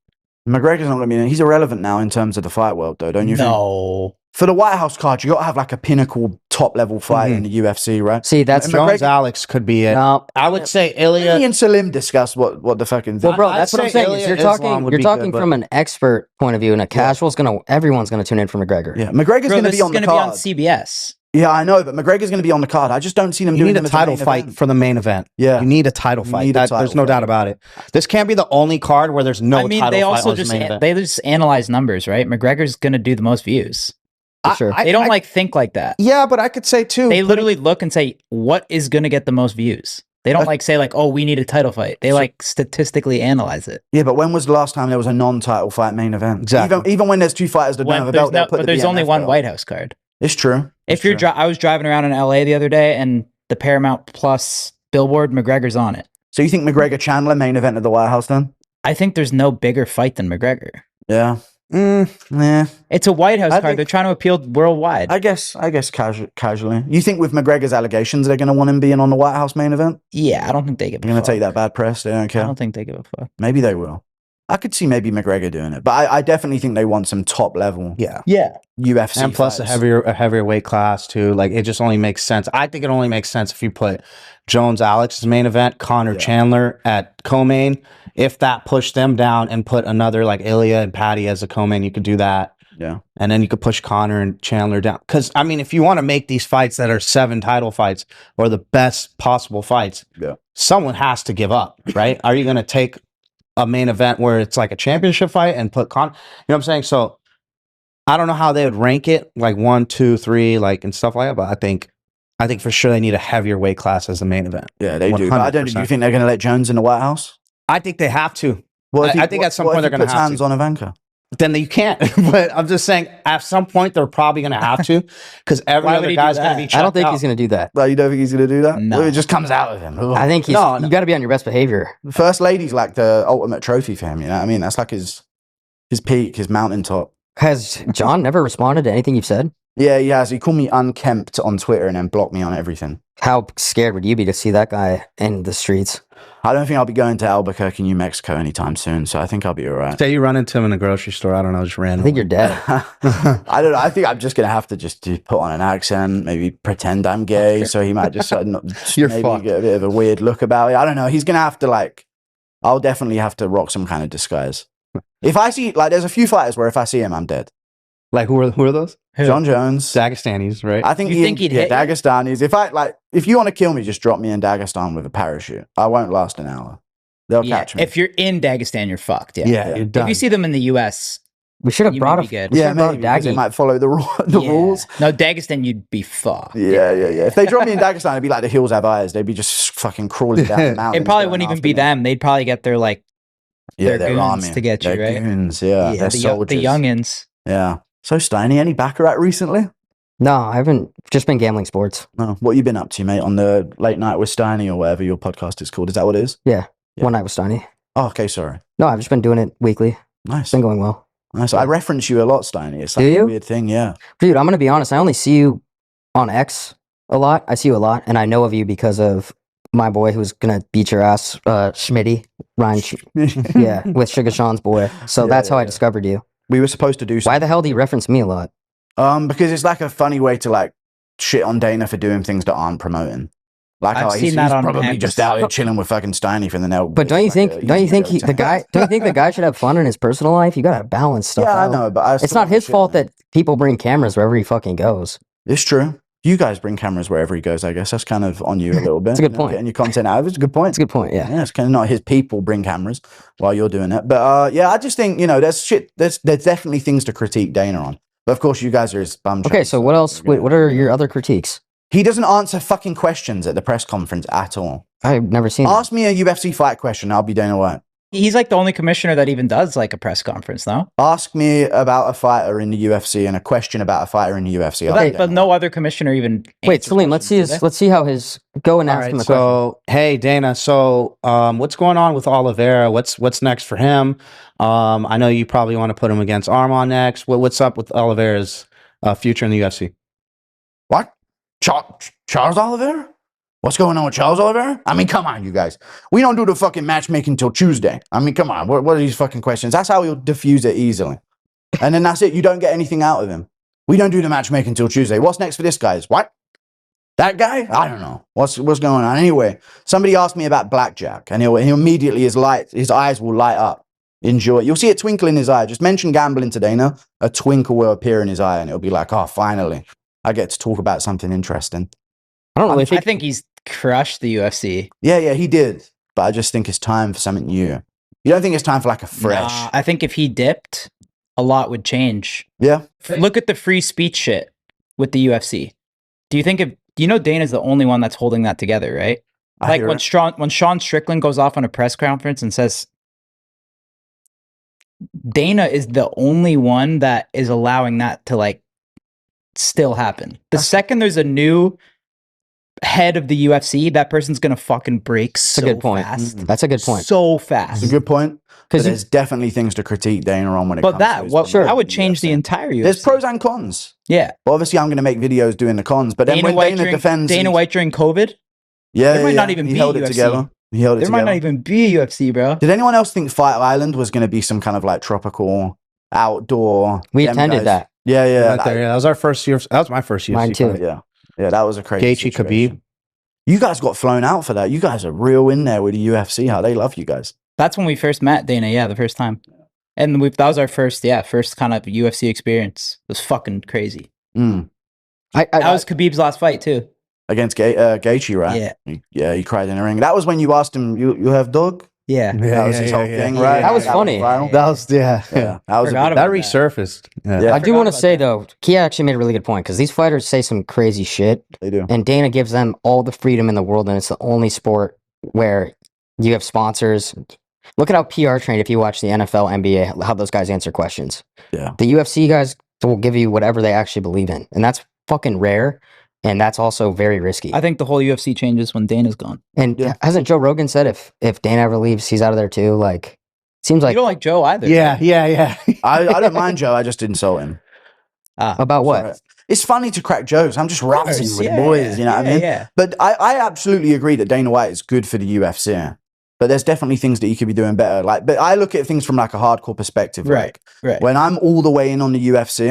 McGregor's not going to be. He's irrelevant now in terms of the fight world, though, don't you think? No. For the White House card, you got to have like a pinnacle top level fight in the UFC, right? See, that's McGregor- Jones Alex could be it. no. I would say Me Ilya. and Salim discussed what the fucking Well, thing. bro, I'd that's what I'm say saying. Ilya You're Islam talking. would You're be talking good, from an expert point of view, and everyone's gonna tune in for McGregor. Yeah, McGregor's Bro, going to this be is on the going to be on card. CBS. Yeah, I know, but McGregor's going to be on the card. I just don't see them You doing need a them as title main fight event. for the main event. Yeah. You need a title You fight. need a There's title no fight. doubt about it. This can't be the only card where there's no I mean, title they fight also on the just main event. they just analyze numbers, right? McGregor's going to do the most views. For sure. They don't like think like that. Yeah, but I could say too. They literally look and say, what is going to get the most views? They don't like say like, oh, we need a title fight. They like statistically analyze it. Yeah, but when was the last time there was a non-title fight main event? Exactly. Even when there's 2 fighters that don't have a There's belt, they'll no- put but the there's only BMF one belt. White House card. It's true. If you're, I was driving around in LA the other day, and the Paramount Plus billboard, McGregor's on it. So you think McGregor Chandler main event at the White House then? I think there's no bigger fight than McGregor. Yeah. Yeah. It's a White House I card. think- They're trying to appeal worldwide. I guess casually. You think with McGregor's allegations they're going to want him being on the White House main event? Yeah, I don't think they give a They're going fuck. to take that bad press. They don't I care. don't think they give a fuck. Maybe they will. I could see maybe McGregor doing it, but I definitely think they want some top level Yeah. Yeah. UFC And plus fights. a heavier weight class too. Like it just only makes sense. I think it only makes sense if you put Jones Alex as main event, Connor Yeah. Chandler at co-main. If that pushed them down and put another like Ilya and Patty as a co-main, you could do that. Yeah. And then you could push Connor and Chandler down. Because I mean, if you want to make these fights that are 7 title fights or the best possible fights, Yeah. someone has to give up, right? Are you going to take a main event where it's like a championship fight and put you know what I'm saying? So I don't know how they would rank it, like 1, 2, 3, like and stuff like that. But I think for sure they need a heavier weight class as the main event. Yeah, they do. But I don't. Do you think they're going to let Jones in the White House? I think they have to. Well, I think at some point what if they're he gonna puts have hands to. on Ivanka. Then you can't. But I'm just saying, at some point they're probably going to have to, because every Why would other he do guy's going to that? be. I checked don't think out. he's gonna do that. Well, you don't think he's going to do that? No. Well, it just comes out of him. I think No, you got to be on your best behavior. The First Lady's like the ultimate trophy for him. You know what I mean? That's like his peak, his mountaintop. Has John never responded to anything you've said? Yeah, he has. He called me unkempt on Twitter and then blocked me on everything. How scared would you be to see that guy in the streets? I don't think I'll be going to Albuquerque, New Mexico anytime soon, so I think I'll be all right. Say you run into him in a grocery store. I don't know, just I randomly. think you're dead. I don't know. I think I'm just going to have to just put on an accent, maybe pretend I'm gay, so he might just, You're maybe fucked. get a bit of a weird look about it. I don't know. He's going to have to, like, I'll definitely have to rock some kind of disguise. If I see, like, there's a few fighters where if I see him, I'm dead. Like, who are those? Who? John Jones. Dagestanis, right? I think You think he'd hit you? Dagestanis. If you want to kill me, just drop me in Dagestan with a parachute. I won't last an hour. They'll Yeah, catch me. if you're in Dagestan, you're fucked. Yeah. yeah, Yeah. you're If done. you see them in the U.S., We should have You brought may a be good. we yeah, should've brought maybe, 'cause they Daggy. might follow the Yeah. rules. No, Dagestan, you'd be fucked. Yeah. If they drop me in Dagestan, it'd be like the hills have eyes. They'd be just fucking crawling down the mountain. It probably wouldn't even be them. They'd probably get their like Yeah, their they're goons army. to get you, They're right? goons, yeah. They're the soldiers. youngins. Yeah. So, Steiny, any baccarat recently? No, I haven't. Just been gambling sports. No. What you been up to, mate, on the late night with Steiny or whatever your podcast is called? Is that what it is? Yeah. One night with Steiny. Oh, okay, sorry. No, I've just been doing it weekly. Nice. It's been going well. Nice. I reference you a lot, Steiny. It's like Do a you? weird thing, yeah. Dude, I'm gonna be honest. I only see you on X a lot. I see you a lot, and I know of you because of my boy who's gonna beat your ass, Schmitty, Ryan. Yeah, with Sugar Sean's boy. So Yeah, that's how I yeah. discovered you. We were supposed to do Why the hell do you reference me a lot? because it's like a funny way to like shit on Dana for doing things that aren't promoting. Like, I've oh, seen he's that on probably X. just out here chilling with fucking Steiny from the Nelk. But don't you Boys, think? like a Don't you easy think video the to- guy? Don't you think the guy should have fun in his personal life? You gotta balance stuff. Yeah, I out. know, but I It's still not his shit fault on him. that people bring cameras wherever he fucking goes. It's true. You guys bring cameras wherever he goes. I guess that's kind of on you a little bit. It's a good you know, point. Getting your content out of it's a good point. That's a good point. Yeah. Yeah, it's kind of not his people bring cameras while you're doing it. But yeah, I just think, there's shit. There's definitely things to critique Dana on. But of course, you guys are his bum. Okay, chums, so what else? you're gonna- What are your other critiques? He doesn't answer fucking questions at the press conference at all. I've never seen. Ask me a UFC fight question. I'll be Dana White. He's like the only commissioner that even does like a press conference, no? Ask me about a fighter in the UFC and a question about a fighter in the UFC. I'll But, be but Dana no other commissioner even. Wait, answers Salim, let's see questions, his. do they? Let's see how his. Go and All ask right, him a question. so hey Dana, so what's going on with Oliveira? What's next for him? I know you probably want to put him against Arman next. What's up with Oliveira's future in the UFC? What? Charles Oliveira? What's going on with Charles Oliveira? I mean, come on, you guys. We don't do the fucking matchmaking till Tuesday. I mean, come on. What are these fucking questions? That's how he'll diffuse it easily. And then that's it. You don't get anything out of him. We don't do the matchmaking till Tuesday. What's next for this guy? What? That guy? I don't know. What's going on? Anyway, somebody asked me about blackjack, and he'll immediately his eyes will light up. Enjoy it. You'll see a twinkle in his eye. Just mention gambling to Dana. A twinkle will appear in his eye, and it'll be like, oh, finally, I get to talk about something interesting. I don't really I think. think he's crushed the UFC. Yeah, he did. But I just think it's time for something new. You don't think it's time for like a fresh? Nah, I think if he dipped, a lot would change. Yeah. Look at the free speech shit with the UFC. Do you think Dana's the only one that's holding that together, right? I Like hear when it. when Sean Strickland goes off on a press conference and says Dana is the only one that is allowing that to like still happen. The second there's a new head of the UFC, that person's gonna fucking break That's so a good point. fast. That's a good point. So It's fast. a good point. But Because there's definitely things to critique Dana on when it But comes that to his what promotion that would in change the UFC. entire UFC. There's pros and cons. Yeah. Well, obviously, I'm going to make videos doing the cons. But then Dana when White Dana during, defends, Dana White during COVID, yeah, there might yeah, not even he be held it UFC. together. He held it there together. might not even be a UFC, bro. Did anyone else think Fight Island was going to be some kind of like tropical outdoor? we them attended guys- that. Yeah, yeah, Right there, yeah, that was our first UFC. That was my first UFC. Mine too. fight. yeah. That was a crazy. Gaethje situation. Khabib. You guys got flown out for that. You guys are real in there with the UFC. How they love you guys. That's when we first met Dana, yeah, the first time. And that was our first kind of UFC experience. It was fucking crazy. Mm. I That was Khabib's last fight too. Against Gaethje, right? Yeah. He cried in the ring. That was when you asked him, "You have dog?" Yeah. That was his whole thing, right? That was funny. viral. That was Yeah, that was a Forgot big- about that that. resurfaced. Yeah. Yeah. I do forgot want to about say that. though, Kia actually made a really good point because these fighters say some crazy shit, They do. and Dana gives them all the freedom in the world, and it's the only sport where you have sponsors. Look at how PR trained if you watch the NFL, NBA, how those guys answer questions. Yeah. The UFC guys will give you whatever they actually believe in, and that's fucking rare, and that's also very risky. I think the whole UFC changes when Dana's gone. And Yeah. hasn't Joe Rogan said if Dana ever leaves, he's out of there too? Like, seems like you don't like Joe either. Yeah. I don't mind Joe. I just insult him. about what? Sorry. it's funny to crack jokes. I'm just razzing with Yeah, boys, you know what I mean? Yeah. But I absolutely agree that Dana White is good for the UFC. But there's definitely things that you could be doing better. Like, but I look at things from like a hardcore perspective. Right. Like, Right. when I'm all the way in on the UFC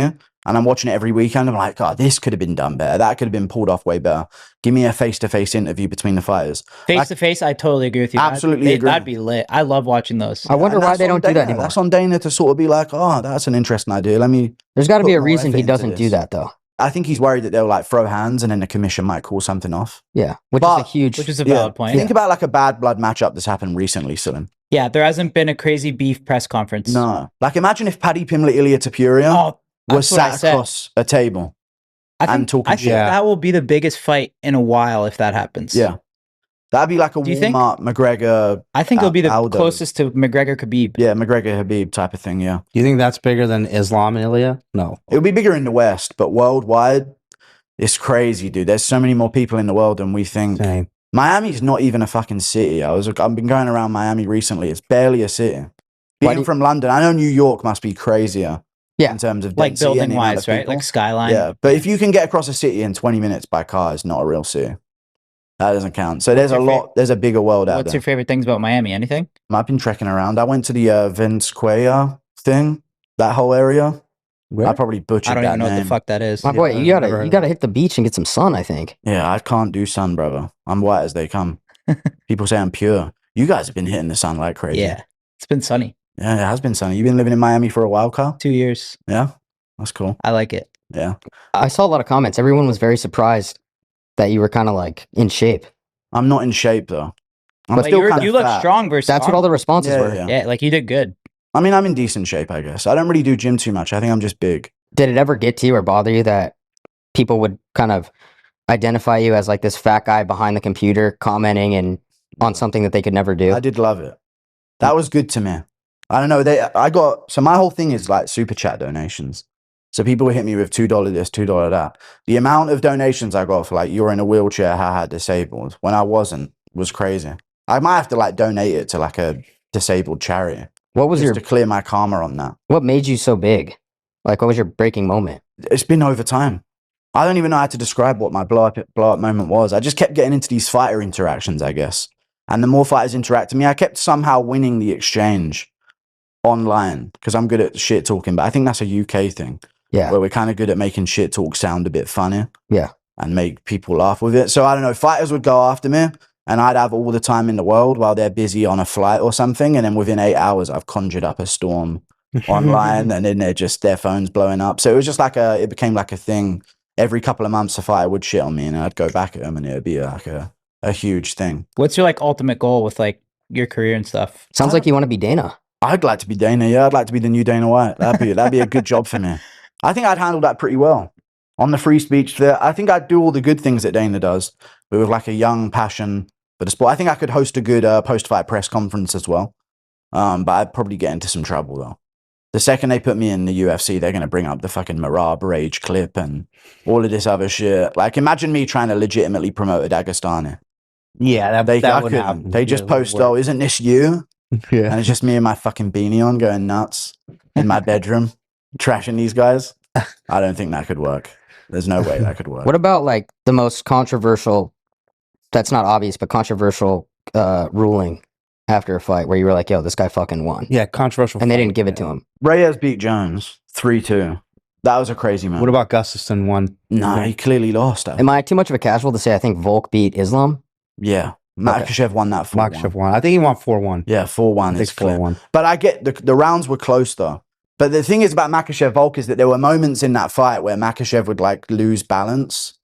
and I'm watching it every weekend, I'm like, oh, this could have been done better. That could have been pulled off way better. Give me a face-to-face interview between the fighters. Face to face, I totally agree with you. Absolutely agree. That'd be lit. I love watching those. I wonder And why that's they on don't do that Dana. anymore. That's on Dana to sort of be like, oh, that's an interesting idea. There's got to put be a more reason effort he into doesn't do this. that though. I think he's worried that they'll like throw hands and then the commission might call something off. Yeah, which But- is a huge. Which is a valid point. Think about like a bad blood matchup that's happened recently, Sulim. Yeah, there hasn't been a crazy beef press conference. No. Like imagine if Paddy Pimblett Ilya Tapuria Oh, was that's what I sat said. across a table. I and think, talking I think shit. that will be the biggest fight in a while if that happens. Yeah. That'd be like a Do you think? Walmart McGregor. I think it'll be the Aldo. closest to McGregor Khabib. Yeah, McGregor Habib type of thing, yeah. You think that's bigger than Islam and Ilya? No. It would be bigger in the West, but worldwide, it's crazy, dude. There's so many more people in the world than we think. Same. Miami's not even a fucking city. I've been going around Miami recently. It's barely a city. Why Being do- from London, I know New York must be crazier. Yeah. In terms of Like density and building the amount wise, of right? people. Like skyline. Yeah, but if you can get across a city in 20 minutes by car, it's not a real city. That doesn't count. So there's a your lot. There's a bigger world out What's there. your favorite things about Miami? Anything? I've been trekking around. I went to the Ventzquaya thing, that whole area. Where? I probably butchered I don't that even know what name. the fuck that is. My boy, Yeah, you I've never heard you of gotta hit the beach and get some sun. I think. Yeah, I can't do sun, brother. I'm white as they come. People say I'm pure. You guys have been hitting the sun like crazy. Yeah, it's been sunny. Yeah, it has been sunny. You've been living in Miami for a while, Carl? 2 years. Yeah, that's cool. I like it. Yeah. I saw a lot of comments. Everyone was very surprised that you were kind of like in shape. I'm not in shape, though. I'm But still you kind of look fat. strong versus. That's what all the responses Yeah, were. yeah. Yeah, like you did good. I mean, I'm in decent shape, I guess. I don't really do gym too much. I think I'm just big. Did it ever get to you or bother you that people would kind of identify you as like this fat guy behind the computer commenting and on something that they could never do? I did love it. That was good to me. I don't know. So my whole thing is like super chat donations. So people would hit me with $2 this, $2 that. The amount of donations I got for like, you're in a wheelchair, haha, disabled, when I wasn't, was crazy. I might have to like donate it to like a disabled charity. What was Just your to clear my karma on that. what made you so big? Like what was your breaking moment? It's been over time. I don't even know how to describe what my blow up moment was. I just kept getting into these fighter interactions, I guess. And the more fighters interacted with me, I kept somehow winning the exchange online because I'm good at shit talking. But I think that's a UK thing Yeah. where we're kind of good at making shit talk sound a bit funny. Yeah. And make people laugh with it. So I don't know, fighters would go after me and I'd have all the time in the world while they're busy on a flight or something. And then within 8 hours, I've conjured up a storm online and then their phones blowing up. So it was just like it became like a thing. Every couple of months, a fighter would shit on me and I'd go back at them and it would be like a huge thing. What's your like ultimate goal with like your career and stuff? Sounds like you want to be Dana. I'd like to be Dana. Yeah, I'd like to be the new Dana White. That'd be a good job for me. I think I'd handle that pretty well. On the free speech there, I think I'd do all the good things that Dana does, but with like a young passion for the sport. I think I could host a good post-fight press conference as well. But I'd probably get into some trouble though. The second they put me in the UFC, they're going to bring up the fucking Marab Rage clip and all of this other shit. Like, imagine me trying to legitimately promote a Dagestani. Yeah, They that would couldn't. happen. They just Yeah, post, wouldn't oh, isn't this you? work. Yeah. And it's just me and my fucking beanie on going nuts in my bedroom, trashing these guys. I don't think that could work. There's no way that could work. What about like the most controversial, that's not obvious, but controversial ruling after a fight where you were like, yo, this guy fucking won. Yeah, controversial. And they fight, didn't give it yeah. to him. Reyes beat Jones 3-2. That was a crazy moment. What about Gustafson won? No, he clearly lost. Am I too much of a casual to say I think Volk beat Islam? Yeah. Makachev won that 4-1. Makachev won. I think he won 4-1. Yeah, 4-1. I think It's clear. 4-1. But I get the rounds were close though. But the thing is about Makachev Volk is that there were moments in that fight where Makachev would like lose balance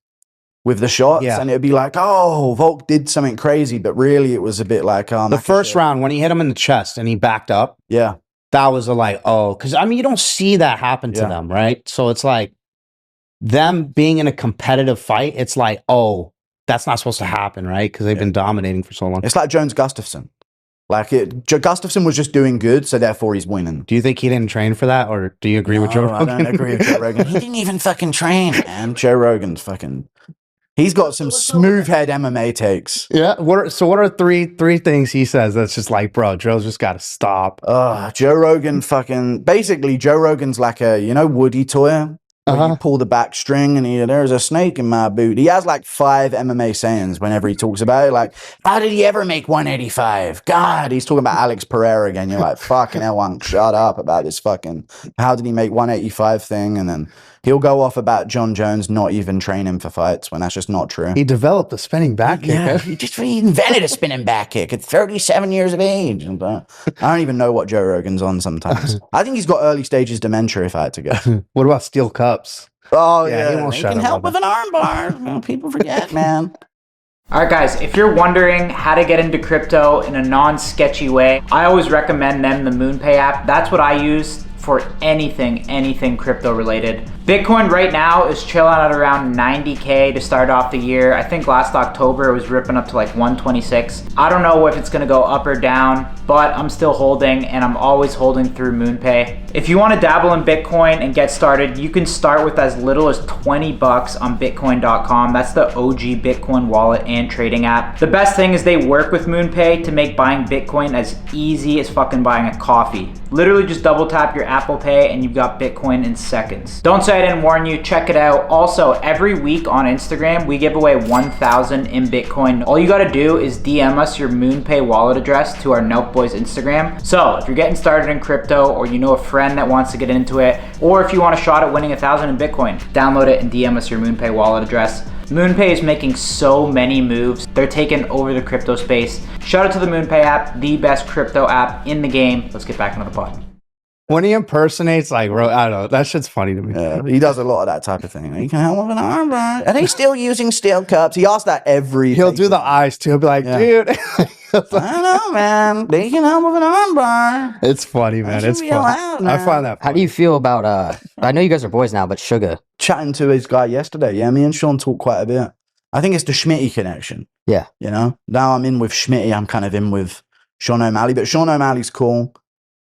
with the shots, Yeah. and it would be like, oh, Volk did something crazy, but really it was a bit like, oh, The Makachev. first round, when he hit him in the chest and he backed up, Yeah, that was a like, oh, because I mean, you don't see that happen to Yeah. them, right? So it's like them being in a competitive fight, it's like, oh, that's not supposed to happen, right? Because they've been dominating for so long. it's like Jones Gustafson. Like Gustafson was just doing good, so therefore he's winning. Do you think he didn't train for that, or do you agree with Joe No, I Rogan? don't agree with Joe Rogan. He didn't even fucking train, man. Joe Rogan's fucking. He's got some smooth head MMA takes. Yeah. What are three things he says that's just like, bro, Joe's just got to stop? Joe Rogan fucking. Basically, Joe Rogan's like a Woody toy. Where you pull the back string and there's a snake in my boot. He has like 5 MMA sayings whenever he talks about it. Like, how did he ever make 185? God, he's talking about Alex Pereira again. You're like, fucking hell, one, shut up about this fucking, how did he make 185 thing? And then he'll go off about John Jones not even training for fights when that's just not true. He developed a spinning back kick. Yeah, he invented a spinning back kick at 37 years of age. And, I don't even know what Joe Rogan's on sometimes. I think he's got early stages dementia if I had to guess. What about steel cups? Oh, Yeah, he yeah. won't He shut can up help about with an arm bar. You know, people forget, man. All right, guys, if you're wondering how to get into crypto in a non-sketchy way, I always recommend them the MoonPay app. That's what I use for anything crypto related. Bitcoin right now is chilling at around 90K to start off the year. I think last October it was ripping up to like 126. I don't know if it's gonna go up or down, but I'm still holding, and I'm always holding through MoonPay. If you wanna dabble in Bitcoin and get started, you can start with as little as 20 bucks on bitcoin.com. That's the OG Bitcoin wallet and trading app. The best thing is they work with MoonPay to make buying Bitcoin as easy as fucking buying a coffee. Literally just double tap your Apple Pay and you've got Bitcoin in seconds. Don't say I didn't warn you, check it out. Also, every week on Instagram, we give away 1,000 in Bitcoin. All you gotta do is DM us your MoonPay wallet address to our Nelk Boys Instagram. So if you're getting started in crypto, or you know a friend that wants to get into it, or if you want a shot at winning 1,000 in Bitcoin, download it and DM us your MoonPay wallet address. MoonPay is making so many moves. They're taking over the crypto space. Shout out to the MoonPay app, the best crypto app in the game. Let's get back into the pod. When he impersonates, like, I don't know, that shit's funny to me. Yeah, he does a lot of that type of thing. He can help with an arm bar. Are they still using steel cups? He asks that every. He'll do the eyes too. He'll be like, dude. I don't know, man. They can help with an arm bar. It's funny, man. It's funny. I find that funny. How do you feel about I know you guys are boys now, but Sugar? Chatting to his guy yesterday. Yeah, me and Sean talk quite a bit. I think it's the Schmitty connection. Yeah. You know, now I'm in with Schmitty. I'm kind of in with Sean O'Malley, but Sean O'Malley's cool.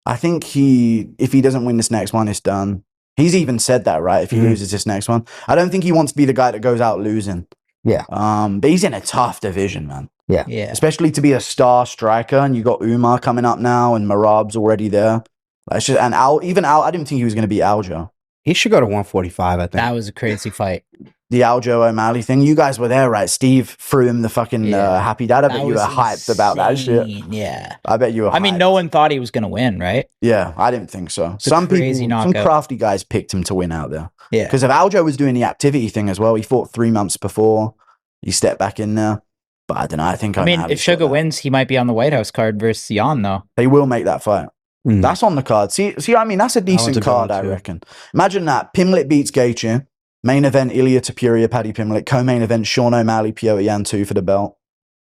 I think if he doesn't win this next one, it's done. He's even said that, right? If he loses this next one, I don't think he wants to be the guy that goes out losing. Yeah. But he's in a tough division, man. Yeah. Especially to be a star striker, and you got Umar coming up now, and Marab's already there. Like, just, and Al, I didn't think he was going to beat Aljo. He should go to 145, I think. That was a crazy fight. The Aljo O'Malley thing. You guys were there, right? Steve threw him the fucking happy dad. I bet you were hyped about that shit. Yeah. I bet you were I mean, no one thought he was going to win, right? Yeah, I didn't think so. It's a Some crazy people, some knockout. crafty guys picked him to win out there. Yeah. Because if Aljo was doing the activity thing as well, he fought 3 months before. He stepped back in there. But I don't know. I think I mean, O'Malley's if Sugar got that. wins, he might be on the White House card versus Jan, though. They will make that fight. Mm. That's on the card. See, I mean, that's a decent to go card, I too. reckon. Imagine that. Pimlet beats Gaethje. Main event, Ilya Tapuria, Paddy Pimlet. Co-main event, Sean O'Malley, Piotr Jan 2 for the belt.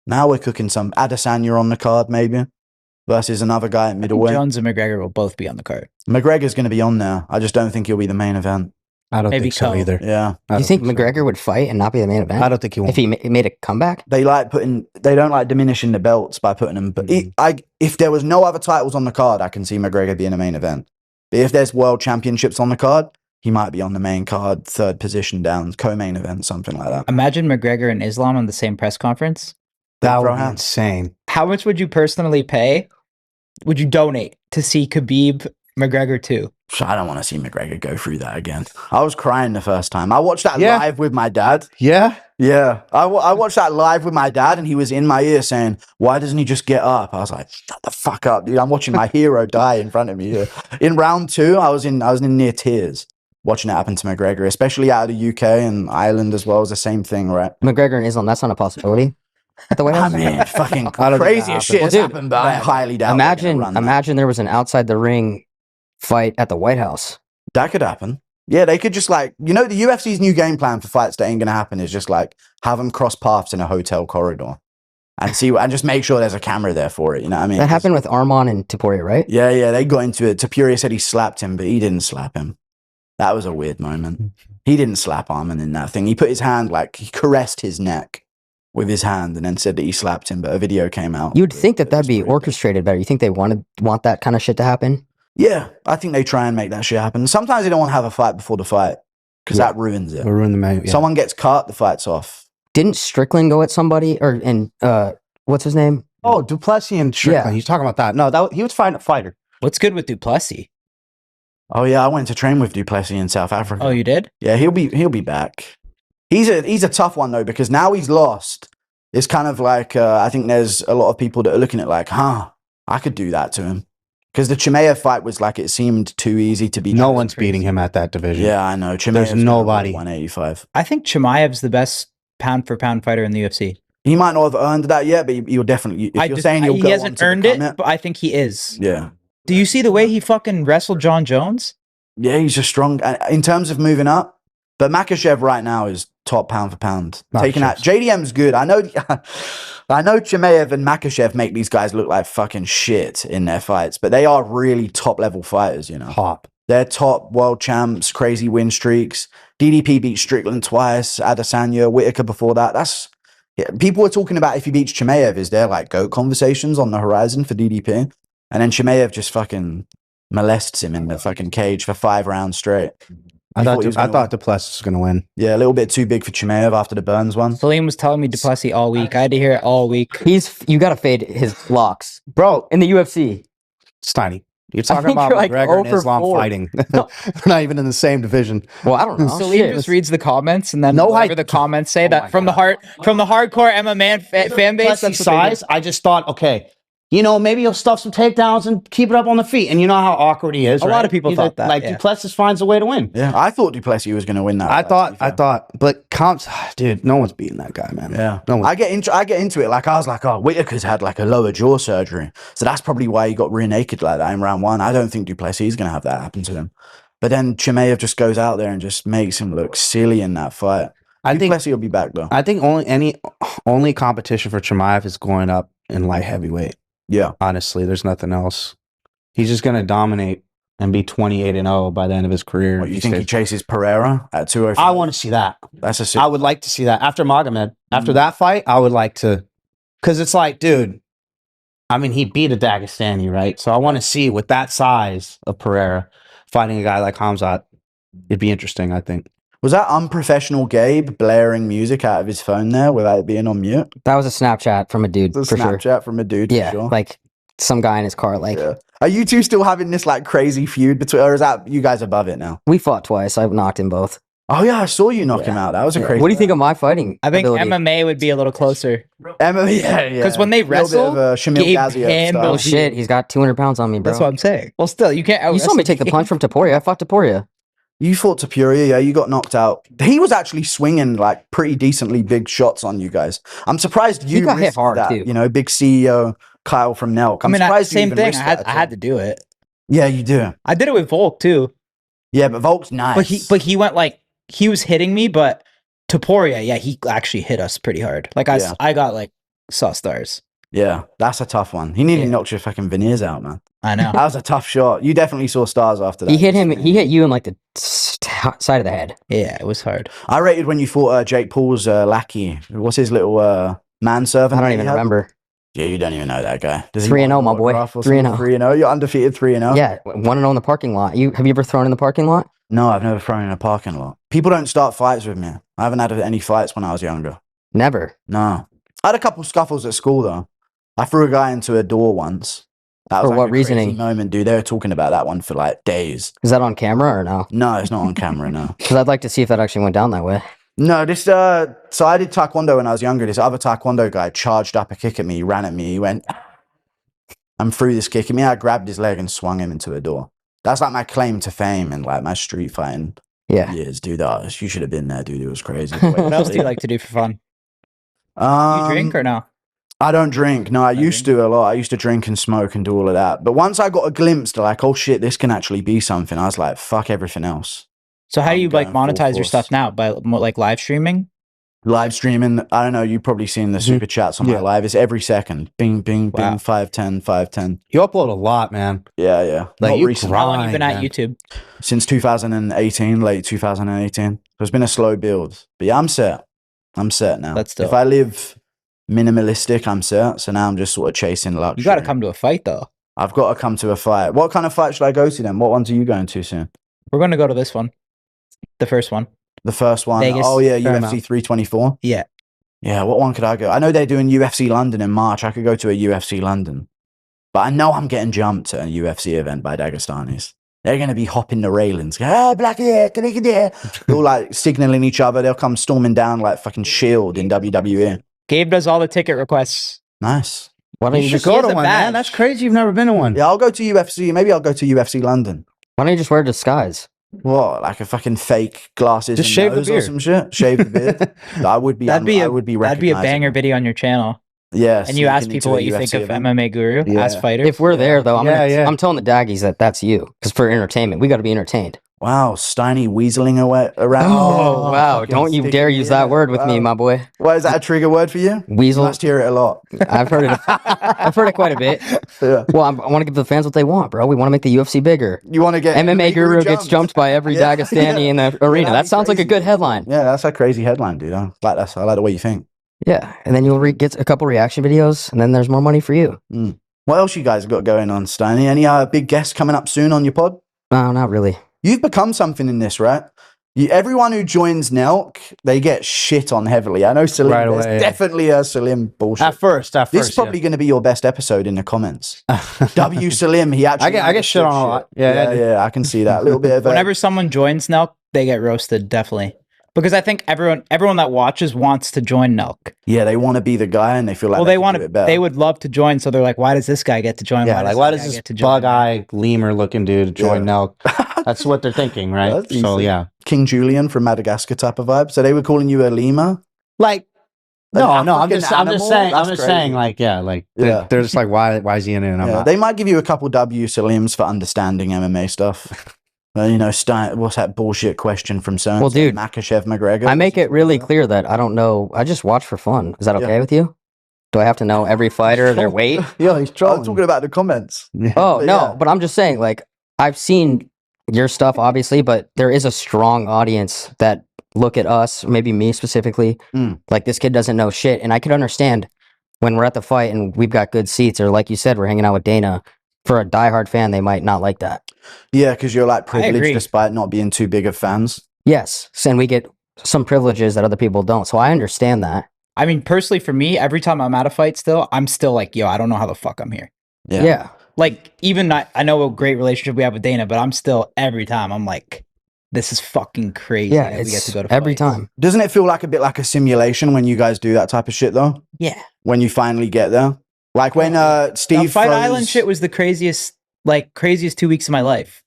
Now we're cooking some. Adesanya on the card, maybe. Versus another guy at middleweight. Jones and McGregor will both be on the card. McGregor's going to be on there. I just don't think he'll be the main event. I don't Maybe think so Cole. either. Yeah. I Do you don't think so. McGregor would fight and not be the main event? I don't think he won't. If he made a comeback? They don't like diminishing the belts by putting them. But if there was no other titles on the card, I can see McGregor being a main event. But if there's world championships on the card, he might be on the main card, third position down, co-main event, something like that. Imagine McGregor and Islam on the same press conference. That would throw be hands. insane. How much would you personally pay? Would you donate to see Khabib McGregor 2? So I don't want to see McGregor go through that again. I was crying the first time. I watched that Yeah. live with my dad. Yeah? Yeah. I watched that live with my dad, and he was in my ear saying, why doesn't he just get up? I was like, shut the fuck up, dude. I'm watching my hero die in front of me here. In round 2, I was in near tears watching it happen to McGregor, especially out of the UK and Ireland as well. It was the same thing, right? McGregor and Islam, that's not a possibility at the White I House? mean, fucking I don't think crazy that as shit has happened. happened, but I highly doubt they're gonna run that. Imagine there was an outside the ring fight at the White House. That could happen. Yeah, they could just the UFC's new game plan for fights that ain't going to happen is just have them cross paths in a hotel corridor and and just make sure there's a camera there for it. You know what I mean? That happened with Arman and Taporia, right? Yeah, they got into it. Tapuria said he slapped him, but he didn't slap him. That was a weird moment. He didn't slap Arman in that thing. He put his hand, he caressed his neck with his hand and then said that he slapped him, but a video came out. You'd think that it that'd was be pretty- orchestrated better. You think they want that kind of shit to happen? Yeah, I think they try and make that shit happen. Sometimes they don't want to have a fight before the fight because that ruins it. We'll ruin the match. Yeah. Someone gets cut, the fight's off. Didn't Strickland go at somebody what's his name? Oh, Duplessis and Strickland. Yeah. He's talking about that. No, he was fighting a fighter. What's good with Duplessis? Oh yeah, I went to train with Duplessis in South Africa. Oh, you did? Yeah, he'll be back. He's a tough one though, because now he's lost. It's kind of like I think there's a lot of people that are looking at like, I could do that to him. Because the Chimaev fight was like, it seemed too easy to beat. No one's beating him at that division. Yeah, I know. There's nobody. 185. I think Chimaev's the best pound for pound fighter in the UFC. He might not have earned that yet, but you'll definitely. If you're saying he'll he go hasn't on to earned it, become it, but I think he is. yeah. Do you see the way he fucking wrestled John Jones? Yeah, he's just strong in terms of moving up. But Makhachev right now is top pound for pound. Taking out JDM's good. I know Chimaev and Makhachev make these guys look like fucking shit in their fights, but they are really top level fighters, you know. Top. They're top world champs, crazy win streaks. DDP beat Strickland twice, Adesanya, Whitaker before that. People are talking about if he beats Chimaev, is there like GOAT conversations on the horizon for DDP? And then Chimaev just fucking molests him in the fucking cage for 5 rounds straight. I thought Duplessis was going to win. Yeah, a little bit too big for Chimaev after the Burns one. Salim was telling me Duplessis all week. I had to hear it all week. You got to fade his locks. Bro, In the UFC. Steiny. You're I talking think about you're like McGregor and 0 for Islam 4. fighting. No. They're not even in the same division. Well, I don't know. Salim Shit. just reads the comments and then No, whatever the comments say that from the hardcore MMA fan base. Duplessis size, I just thought, okay, maybe he'll stuff some takedowns and keep it up on the feet. And you know how awkward he is. A lot of people thought that, yeah. Duplessis finds a way to win. Yeah, I thought Duplessis was going to win that. I fight, thought, but comps, dude, no one's beating that guy, man. Yeah, No one. I get into it. Like I was like, oh, Whitaker's had like a lower jaw surgery, so that's probably why he got rear naked like that in round 1. I don't think Duplessis is going to have that happen to him. But then Chimaev just goes out there and just makes him look silly in that fight. I think Duplessis will be back though. I think only competition for Chimaev is going up in light heavyweight. Yeah, Honestly, there's nothing else. He's just going to dominate and be 28-0 by the end of his career. what, you think he chases Pereira at 205? I want to see that. That's a sick. I would like to see that after Magomed. After that fight, I would like to, because it's like, dude, I mean, he beat a Dagestani, right? So I want to see with that size of Pereira fighting a guy like Hamzat. It'd be interesting, I think. Was that unprofessional Gabe blaring music out of his phone there without it being on mute? That was a Snapchat from a dude, It's for a sure. Snapchat from a dude. Yeah, for sure. like some guy in his car. Like, Yeah. Are you two still having this like crazy feud between, or is that you guys above it now? we fought twice. I've knocked him both. Oh yeah, I saw you knock him out. That was a Yeah. crazy. What do you think of my fighting? I think ability? MMA would be a little closer. MMA, yeah. Because when they A little bit wrestle, of a Shamil Gabe Gaziev handles- style. Oh shit, he's got 200 pounds on me, bro. That's what I'm saying. Well, still, you can't. You saw me take the punch from Taporia. I fought Taporia. You fought Tapuria, yeah. You got knocked out. He was actually swinging like pretty decently big shots on you guys. I'm surprised you got hit risked hard, that. too. You know, big CEO Kyle from Nelk. I I'm mean, surprised you same even thing. risked that I at had all. to do it. Yeah, you do. I did it with Volk too. Yeah, but Volk's nice. But he went like he was hitting me, but Taporia, yeah, he actually hit us pretty hard. Like Yeah. I got like saw stars. Yeah, that's a tough one. He nearly Yeah. knocked your fucking veneers out, man. I know. That was a tough shot. You definitely saw stars after that. He hit him. He hit you in like the side of the head. Yeah, it was hard. I rated when you fought Jake Paul's lackey. What's his little manservant? I don't that even he had? remember. Yeah, you don't even know that guy. Does he 3-0, want my boy. autograph or 3-0. something? 3-0. You're undefeated 3-0. Yeah, 1-0 in the parking lot. Have you ever thrown in the parking lot? No, I've never thrown in a parking lot. People don't start fights with me. I haven't had any fights when I was younger. Never. No. I had a couple scuffles at school though. I threw a guy into a door once. That was For like what a crazy reasoning? moment, dude. They were talking about that one for like days. Is that on camera or no? No, it's not on camera, no. Because I'd like to see if that actually went down that way. No, this so I did taekwondo when I was younger. This other taekwondo guy charged up a kick at me, he ran at me, he went and threw this kick at me. I grabbed his leg and swung him into a door. That's like my claim to fame and like my street fighting Yeah. years, dude. You should have been there, dude. It was crazy. What else do you like to do for fun? You drink or no? I don't drink. No, I used to a lot. I used to drink and smoke and do all of that. But once I got a glimpse to like, oh shit, this can actually be something, I was like, fuck everything else. So how do I'm you like going full monetize your force. stuff now? By like live streaming? Live streaming, I don't know, you've probably seen the super chats on my Yeah. live. It's every second. Bing, bing, Wow. bing, 510, 510. You upload a lot, man. Yeah, yeah. Like, Not you recently. How long have you been Right, at man. YouTube? Since 2018, late 2018. So it's been a slow build. But yeah, I'm set. I'm set now. That's If dope. I live minimalistic, I'm set. So now I'm just sort of chasing luxury. You got to come to a fight though. I've got to come to a fight. What kind of fight should I go to then? What ones are you going to soon? We're gonna go to this one, the first one. The first one. Vegas, Oh yeah, Paramount. UFC 324. Yeah. Yeah, what one could I go? I know they're doing UFC London in March. I could go to a UFC London. But I know I'm getting jumped at a UFC event by Dagestanis. they're going to be hopping the railings. Black here, they're all like signaling each other. They'll come storming down like fucking Shield in WWE. Gabe does all the ticket requests. Nice. Why don't You you should just go has to a one, badge. man. That's crazy. You've never been to one. Yeah, I'll go to UFC. Maybe I'll go to UFC London. why don't you just wear a disguise? What, like a fucking fake glasses Just and shave the nose or beard. some shit? Shave the beard. I would be. That'd be I would be. that'd be a banger recognizable. video on your channel. Yeah. And you ask sneaking people into what a you think UFC of event. MMA Guru Yeah. as fighters. If we're there, though, Yeah. I'm telling the Daggies that that's you. Because for entertainment, we got to be entertained. Wow, Steiny weaseling away around. Oh, wow. fucking Don't you sticking dare me use in that it. word with me, Wow. my boy. Why is that a trigger word for you? You Weasel. must hear it a lot. I've heard it. I've heard it quite a bit. Yeah. Well, I want to give the fans what they want, bro. We want to make the UFC bigger. You want to get MMA Guru gets jumped by every Yeah. Dagestani in the arena. that'd That be sounds like a crazy. good headline. Yeah, that's a crazy headline, dude. I like the way you think. Yeah, and then you'll get a couple reaction videos, and then there's more money for you. What else you guys got going on, Steiny? Any big guests coming up soon on your pod? No, not really. You've become something in this, right? Everyone who joins Nelk, they get shit on heavily. I know Salim, Right there's away, yeah. definitely a Salim bullshit. At first, This is probably going to be your best episode in the comments. W Salim, he actually. I get shit on a lot. Yeah, I can see that. A little bit of Whenever someone joins Nelk, they get roasted, definitely. Because I think everyone that watches wants to join Nelk. yeah, they want to be the guy and they feel like Well, they they can want do to. it better. They would love to join, so they're like, "Why does this guy get to join? Yeah, like why does guy this get to join?" bug-eye lemur-looking dude join Nelk? That's what they're thinking, right? That's So decent. yeah, King Julian from Madagascar type of vibe. So they were calling you a lemur. like An no, I'm African just animal? saying, That's I'm just crazy. saying, like yeah, like Yeah. they're just like why is he in it? And I'm Yeah, not. they might give you a couple W Salims for understanding MMA stuff. You know, what's that bullshit question from so Well, dude, Makachev McGregor? I make it really clear that I don't know. I just watch for fun. Is that okay Yeah. with you? Do I have to know every fighter, their weight? Yeah, he's trying. I'm talking about the comments. Oh, But no. yeah. But I'm just saying, like, I've seen your stuff, obviously, but there is a strong audience that look at us, maybe me specifically. Mm. Like, this kid doesn't know shit. And I could understand when we're at the fight and we've got good seats, or like you said, we're hanging out with Dana. For a diehard fan, they might not like that. Yeah, because you're like privileged agree. despite not being too big of fans. Yes. And we get some privileges that other people don't. So I understand that. I mean, personally, for me, every time I'm at a fight, I'm still like, "Yo, I don't know how the fuck I'm here." Yeah. Like, even I know a great relationship we have with Dana, but I'm still every time I'm like, "This is fucking crazy." Yeah. that we get It's to go to every fights. time. Doesn't it feel like a bit like a simulation when you guys do that type of shit though? Yeah. When you finally get there, like when Steve The Fight froze- Island shit was the craziest 2 weeks of my life.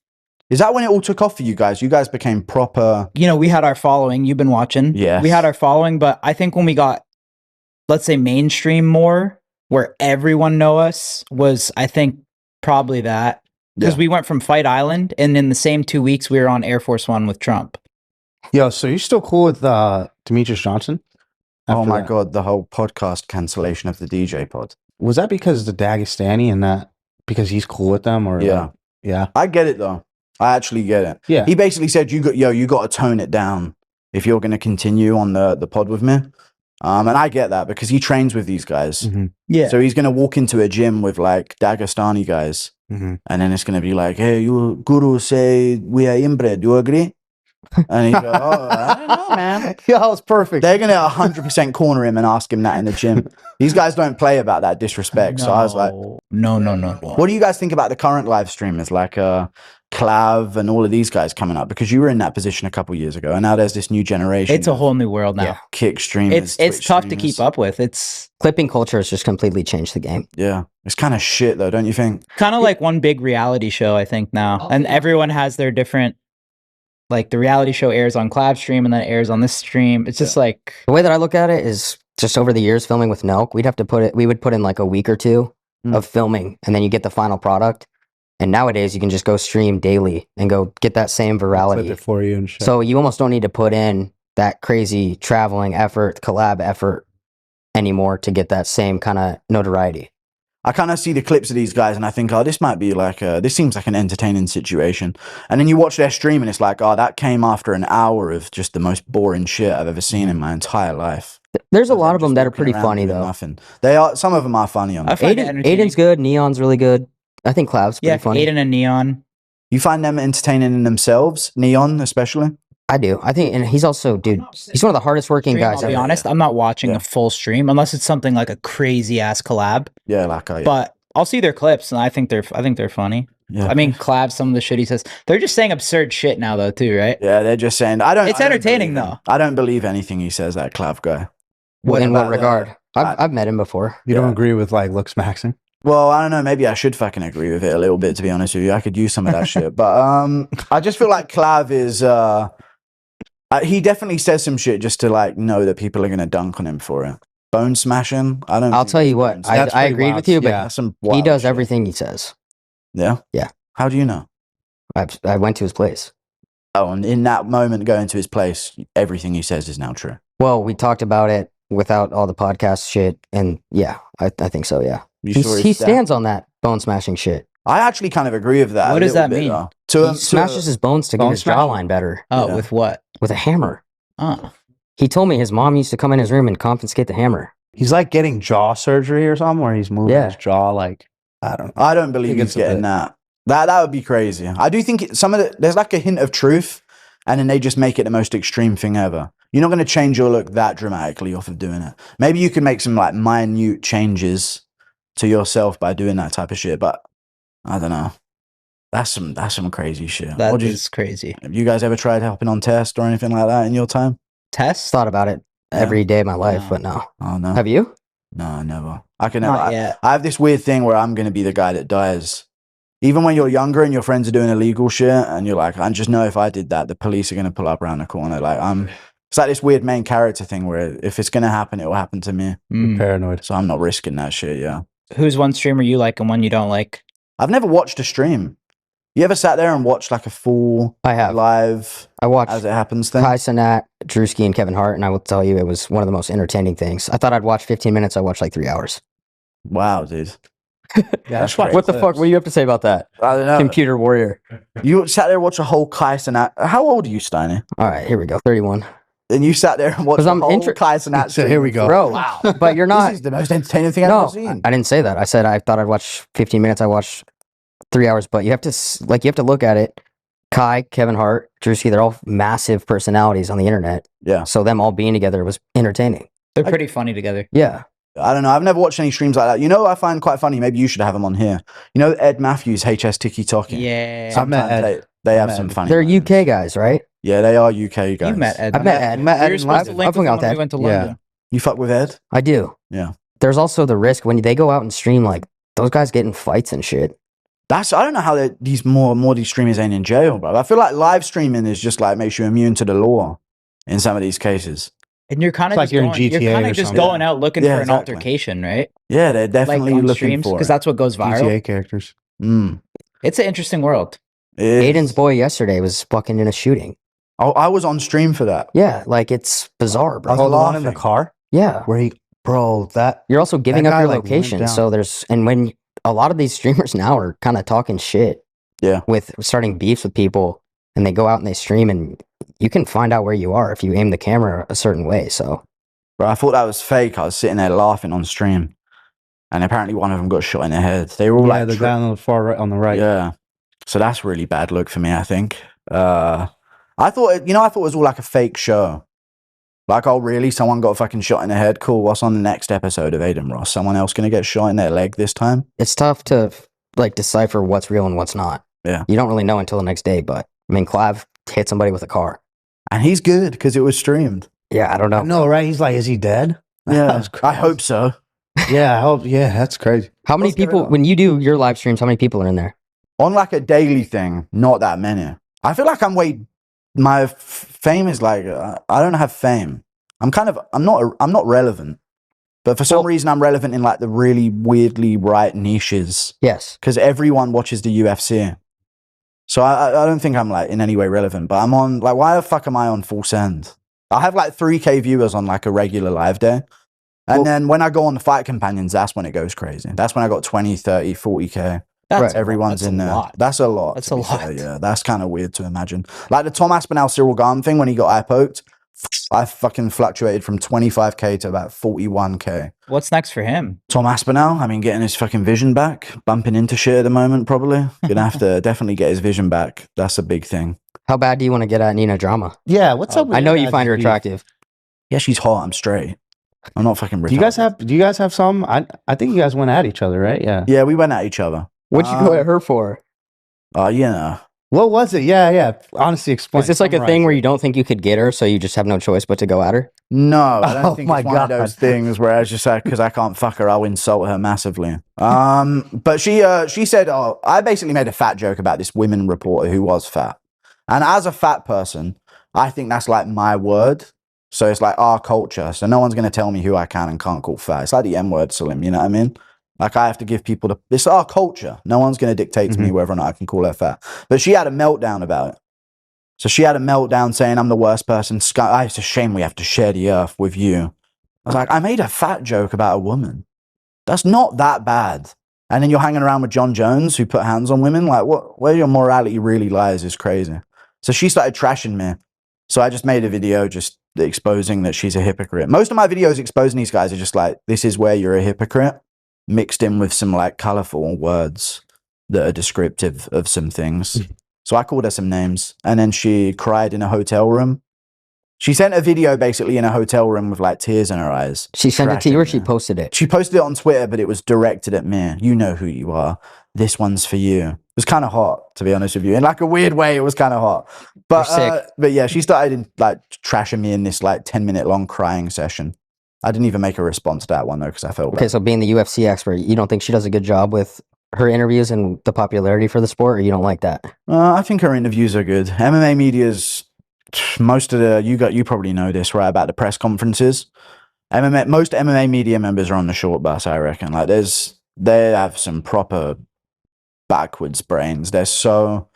Is that when it all took off for you guys? You guys became proper. You know, we had our following. You've been watching. Yes. We had our following, but I think when we got, let's say, mainstream more, where everyone know us, was, I think, probably that. Because Yeah. we went from Fight Island, and in the same 2 weeks, we were on Air Force One with Trump. Yo, so you're still cool with Demetrius Johnson? Oh After my that? god, the whole podcast cancellation of the DJ pod. Was that because the Dagestani and that because he's cool with them or Yeah. yeah. I get it though. I actually get it. Yeah. He basically said, you got to tone it down if you're going to continue on the pod with me. And I get that because he trains with these guys. Mhm. Yeah. So he's going to walk into a gym with like Dagestani guys. Mhm. And then it's going to be like, hey, you guru say we are inbred. You agree? And he's like, oh, I don't know, man. Yeah, that was perfect. They're going to 100% corner him and ask him that in the gym. These guys don't play about that disrespect. So I was like, no. what do you guys think about the current live streamers like Clav and all of these guys coming up? Because you were in that position a couple years ago, and now there's this new generation. It's a of whole new world now. Yeah. kick streamers. It's Twitch tough to streamers. keep up with. It's Clipping culture has just completely changed the game. Yeah, it's kind of shit though, don't you think? kind of like one big reality show, I think, now. And everyone has their different, like, the reality show airs on Clav stream and then it airs on this stream. It's just like, The way that I look at it is just over the years filming with Nelk, we would put in like a week or two Mm. of filming and then you get the final product. And nowadays you can just go stream daily and go get that same Clip virality. it for you and shit. So you almost don't need to put in that crazy traveling effort, collab effort anymore to get that same kind of notoriety. I kind of see the clips of these guys and I think, oh, this might be like, this seems like an entertaining situation. And then you watch their stream and it's like, oh, that came after an hour of just the most boring shit I've ever seen in my entire life. There's a lot of Just them that are walking pretty around funny doing though. Nothing. They are. Some of them are funny on I there. find it entertaining. Aiden's good. Neon's really good. I think Cloud's pretty Yeah, funny. Aiden and Neon. You find them entertaining in themselves, Neon especially. I do. I think, and he's also, dude, he's one of the hardest working Stream, guys I'll be ever. honest, I'm not watching Yeah. a full stream unless it's something like a crazy ass collab. Yeah, like But I'll see their clips and I think they're funny. Yeah. I mean, Clav, some of the shit he says. They're just saying absurd shit now, though, too, right? Yeah, they're just saying. It's I don't entertaining, believe him. though. I don't believe anything he says. That Clav guy. In what about, regard? I've met him before. You don't agree with like looks maxing? Well, I don't know. Maybe I should fucking agree with it a little bit. To be honest with you, I could use some of that shit. But I just feel like Clav is. He definitely says some shit just to like know that people are gonna dunk on him for it. Bone smashing. I don't. I'll think tell it's you what. bone I smashing. agreed wild. with you, but Yeah. That's some he wild does shit. everything he says. Yeah. Yeah. How do you know? I went to his place. Oh, and in that moment, going to his place, everything he says is now true. Well, we talked about it without all the podcast shit, and yeah, I think so. Yeah, You he, sure he it's that? stands on that bone smashing shit. I actually kind of agree with that. What a does little that bit, mean? though. He smashes his bones to get bone his smashing? jawline better Oh, Yeah. with what? with a hammer. Oh. He told me his mom used to come in his room and confiscate the hammer. He's like getting jaw surgery or something, where he's moving Yeah. his jaw. Like I don't know. I don't believe think he's it's a getting bit- that. That would be crazy. I do think some of there's like a hint of truth, and then they just make it the most extreme thing ever. You're not going to change your look that dramatically off of doing it. Maybe you can make some like minute changes to yourself by doing that type of shit, but I don't know. That's some crazy shit. That What do you- is crazy. have you guys ever tried helping on test or anything like that in your time? Test? Thought about it Yeah. every day of my life, No. but no. Oh no, Have you? no, never. I can never. Not yet. I have this weird thing where I'm going to be the guy that dies. Even when you're younger and your friends are doing illegal shit, and you're like, I just know if I did that, the police are going to pull up around the corner. Like it's like this weird main character thing where if it's going to happen, it will happen to me. Mm. Paranoid. So I'm not risking that shit. Yeah. Who's one streamer you like and one you don't like? I've never watched a stream. You ever sat there and watched like a full I have. live I watched as it happens thing? Kai Cenat, Drewski, and Kevin Hart, and I will tell you, it was one of the most entertaining things. I thought I'd watch 15 minutes. I watched like 3 hours. Wow, dude. Yeah, That's great. What the fuck? What do you have to say about that? I don't know. Computer warrior. You sat there and watched a whole Kais and that. How old are you, Steiny? All right, here we go. 31. And you sat there and watched 'Cause the I'm whole inter- Kais and that. So here we go. Bro, Wow. but you're not. This is the most entertaining thing I've No, ever seen. I didn't say that. I said I thought I'd watch 15 minutes. I watched 3 hours, but you have to you have to look at it. Kai, Kevin Hart, Drewski, they're all massive personalities on the internet. Yeah. So them all being together was entertaining. They're pretty funny together. Yeah. I don't know. I've never watched any streams like that. You know what I find quite funny? Maybe you should have him on here. You know Ed Matthews, HS Tiki Talking? Yeah. I met Sometimes Ed. they have met some Ed. funny They're moments. UK guys, right? Yeah, they are UK guys. You met Ed. I've met Ed. Met Ed You were in supposed to London. link I've with hung him out when we with went to Yeah. London. You fuck with Ed? I do. Yeah. There's also the risk when they go out and stream, like those guys get in fights and shit. I don't know how these more of these streamers ain't in jail, bro. I feel like live streaming is just like makes you immune to the law in some of these cases. And you're kind It's of like just you're in going, you're GTA kind or of just something. going out looking Yeah, for an exactly. altercation, right? Yeah, they're definitely like on looking streams for because it. that's what goes viral. GTA characters. Mm. It's an interesting world. It is. Aiden's boy yesterday was fucking in a shooting. Oh, I was on stream for that. Yeah, like it's bizarre, bro. was Oh, the one in the laughing. car Yeah. where he, bro, that You're also giving That up guy, your like, went location. down. So and when a lot of these streamers now are kind of talking shit. Yeah. With starting beefs with people and they go out and they stream and you can find out where you are if you aim the camera a certain way. So Bro, I thought that was fake. I was sitting there laughing on stream. And apparently one of them got shot in the head. They were all yeah, like, the guy on the far right, on the right. yeah. So that's really bad look for me, I think. I thought it was all like a fake show. Like, oh, really? Someone got fucking shot in the head? Cool. What's on the next episode of Aiden Ross? Someone else going to get shot in their leg this time? it's tough to like decipher what's real and what's not. Yeah. You don't really know until the next day. But I mean, Clav hit somebody with a car. And he's good because it was streamed. Yeah, I don't know. No, right? He's like, is he dead? Yeah. That's I hope so. Yeah, I hope. Yeah, that's crazy. How many What's going people, on? when you do your live streams, how many people are in there? On like a daily thing, not that many. I feel like my fame is like, I don't have fame. I'm not relevant. But for some reason, I'm relevant in like the really weirdly right niches Yes. because everyone watches the UFC. So I don't think I'm like in any way relevant, but I'm on like, why the fuck am I on Full Send? I have like 3K viewers on like a regular live day. And then when I go on the Fight Companions, that's when it goes crazy. That's when I got 20, 30, 40K. That's Everyone's that's in a there. lot. That's a lot. That's to a be fair, lot. Yeah, that's kind of weird to imagine. Like the Tom Aspinall Cyril Garn thing when he got eye poked, I fucking fluctuated from 25K to about 41K. What's next for him? Tom Aspinall, I mean, getting his fucking vision back, bumping into shit at the moment, probably. Gonna have to definitely get his vision back. That's a big thing. How bad do you want to get at Nina Drama? Yeah, what's up? With I know your you guys' find her beef? attractive. Yeah, she's hot. I'm straight. I'm not fucking retarded. Do you guys have some? I think you guys went at each other, right? Yeah. Yeah, we went at each other. What'd you go at her for? You know. What was it? Yeah. Honestly, explain. Is this like a thing where you don't think you could get her, so you just have no choice but to go at her? No, I don't Oh think my it's one of those God. things where I just like, because I can't fuck her, I'll insult her massively. But she said, oh, I basically made a fat joke about this women reporter who was fat. And as a fat person, I think that's like my word. So it's like our culture. So no one's going to tell me who I can and can't call fat. It's like the M word, Salim, you know what I mean? Like I have to give people it's our culture. No one's going to dictate to me whether or not I can call her fat. But she had a meltdown about it. So she had a meltdown saying, I'm the worst person. It's a shame we have to share the earth with you. I was like, I made a fat joke about a woman. That's not that bad. And then you're hanging around with John Jones, who put hands on women. Like, where your morality really lies is crazy. So she started trashing me. So I just made a video just exposing that she's a hypocrite. Most of my videos exposing these guys are just like, this is where you're a hypocrite, mixed in with some like colorful words that are descriptive of some things. So I called her some names, and then she cried in a hotel room. She sent a video basically in a hotel room with like tears in her eyes. She sent it to you, or she me. posted it? She posted it on Twitter, but it was directed at me. You know who you are. This one's for you. It was kind of hot, to be honest with you. In like a weird way, it was kind of hot. But yeah, she started like trashing me in this like 10-minute long crying session. I didn't even make a response to that one though, because I felt bad. Okay, so being the UFC expert, you don't think she does a good job with her interviews and the popularity for the sport, or you don't like that? I think her interviews are good. MMA media's most of the you probably know this, right, about the press conferences. Most MMA media members are on the short bus, I reckon. Like they have some proper backwards brains. They're so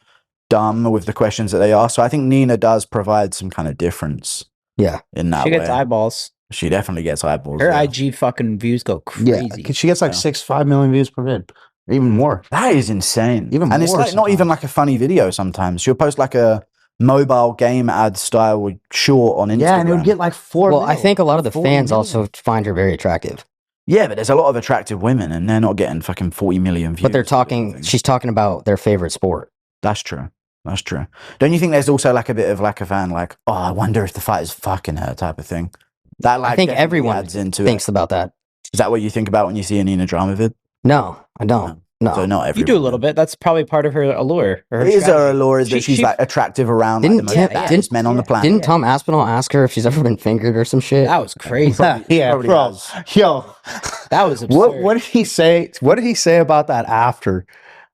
dumb with the questions that they ask. So I think Nina does provide some kind of difference. Yeah. In that She way. gets eyeballs. She definitely gets eyeballs. Her yeah. IG fucking views go crazy. She gets like 5 million views per vid, even more. That is insane. Even and more it's like not even like a funny video sometimes. She'll post like a mobile game ad style short on Instagram. Yeah, and it would get like 4 Well, mil. I think a lot of the 40 fans million. also find her very attractive. Yeah, but there's a lot of attractive women, and they're not getting fucking 40 million views. But they're talking. She's talking about their favorite sport. That's true. That's true. Don't you think there's also like a bit of like a fan, like, oh, I wonder if the fighter's fucking her type of thing? That like I think definitely everyone adds into thinks about that. Is that what you think about when you see a Nina drama vid? No, I don't. No. So not everyone. You do a little bit. That's probably part of her allure. Or her It is her strategy. allure is that she's like attractive around like, the most baddest men on the planet. Didn't Tom Aspinall ask her if she's ever been fingered or some shit? That was crazy. Yeah, probably bro. has. Yo, That was absurd. what did he say? What did he say about that after?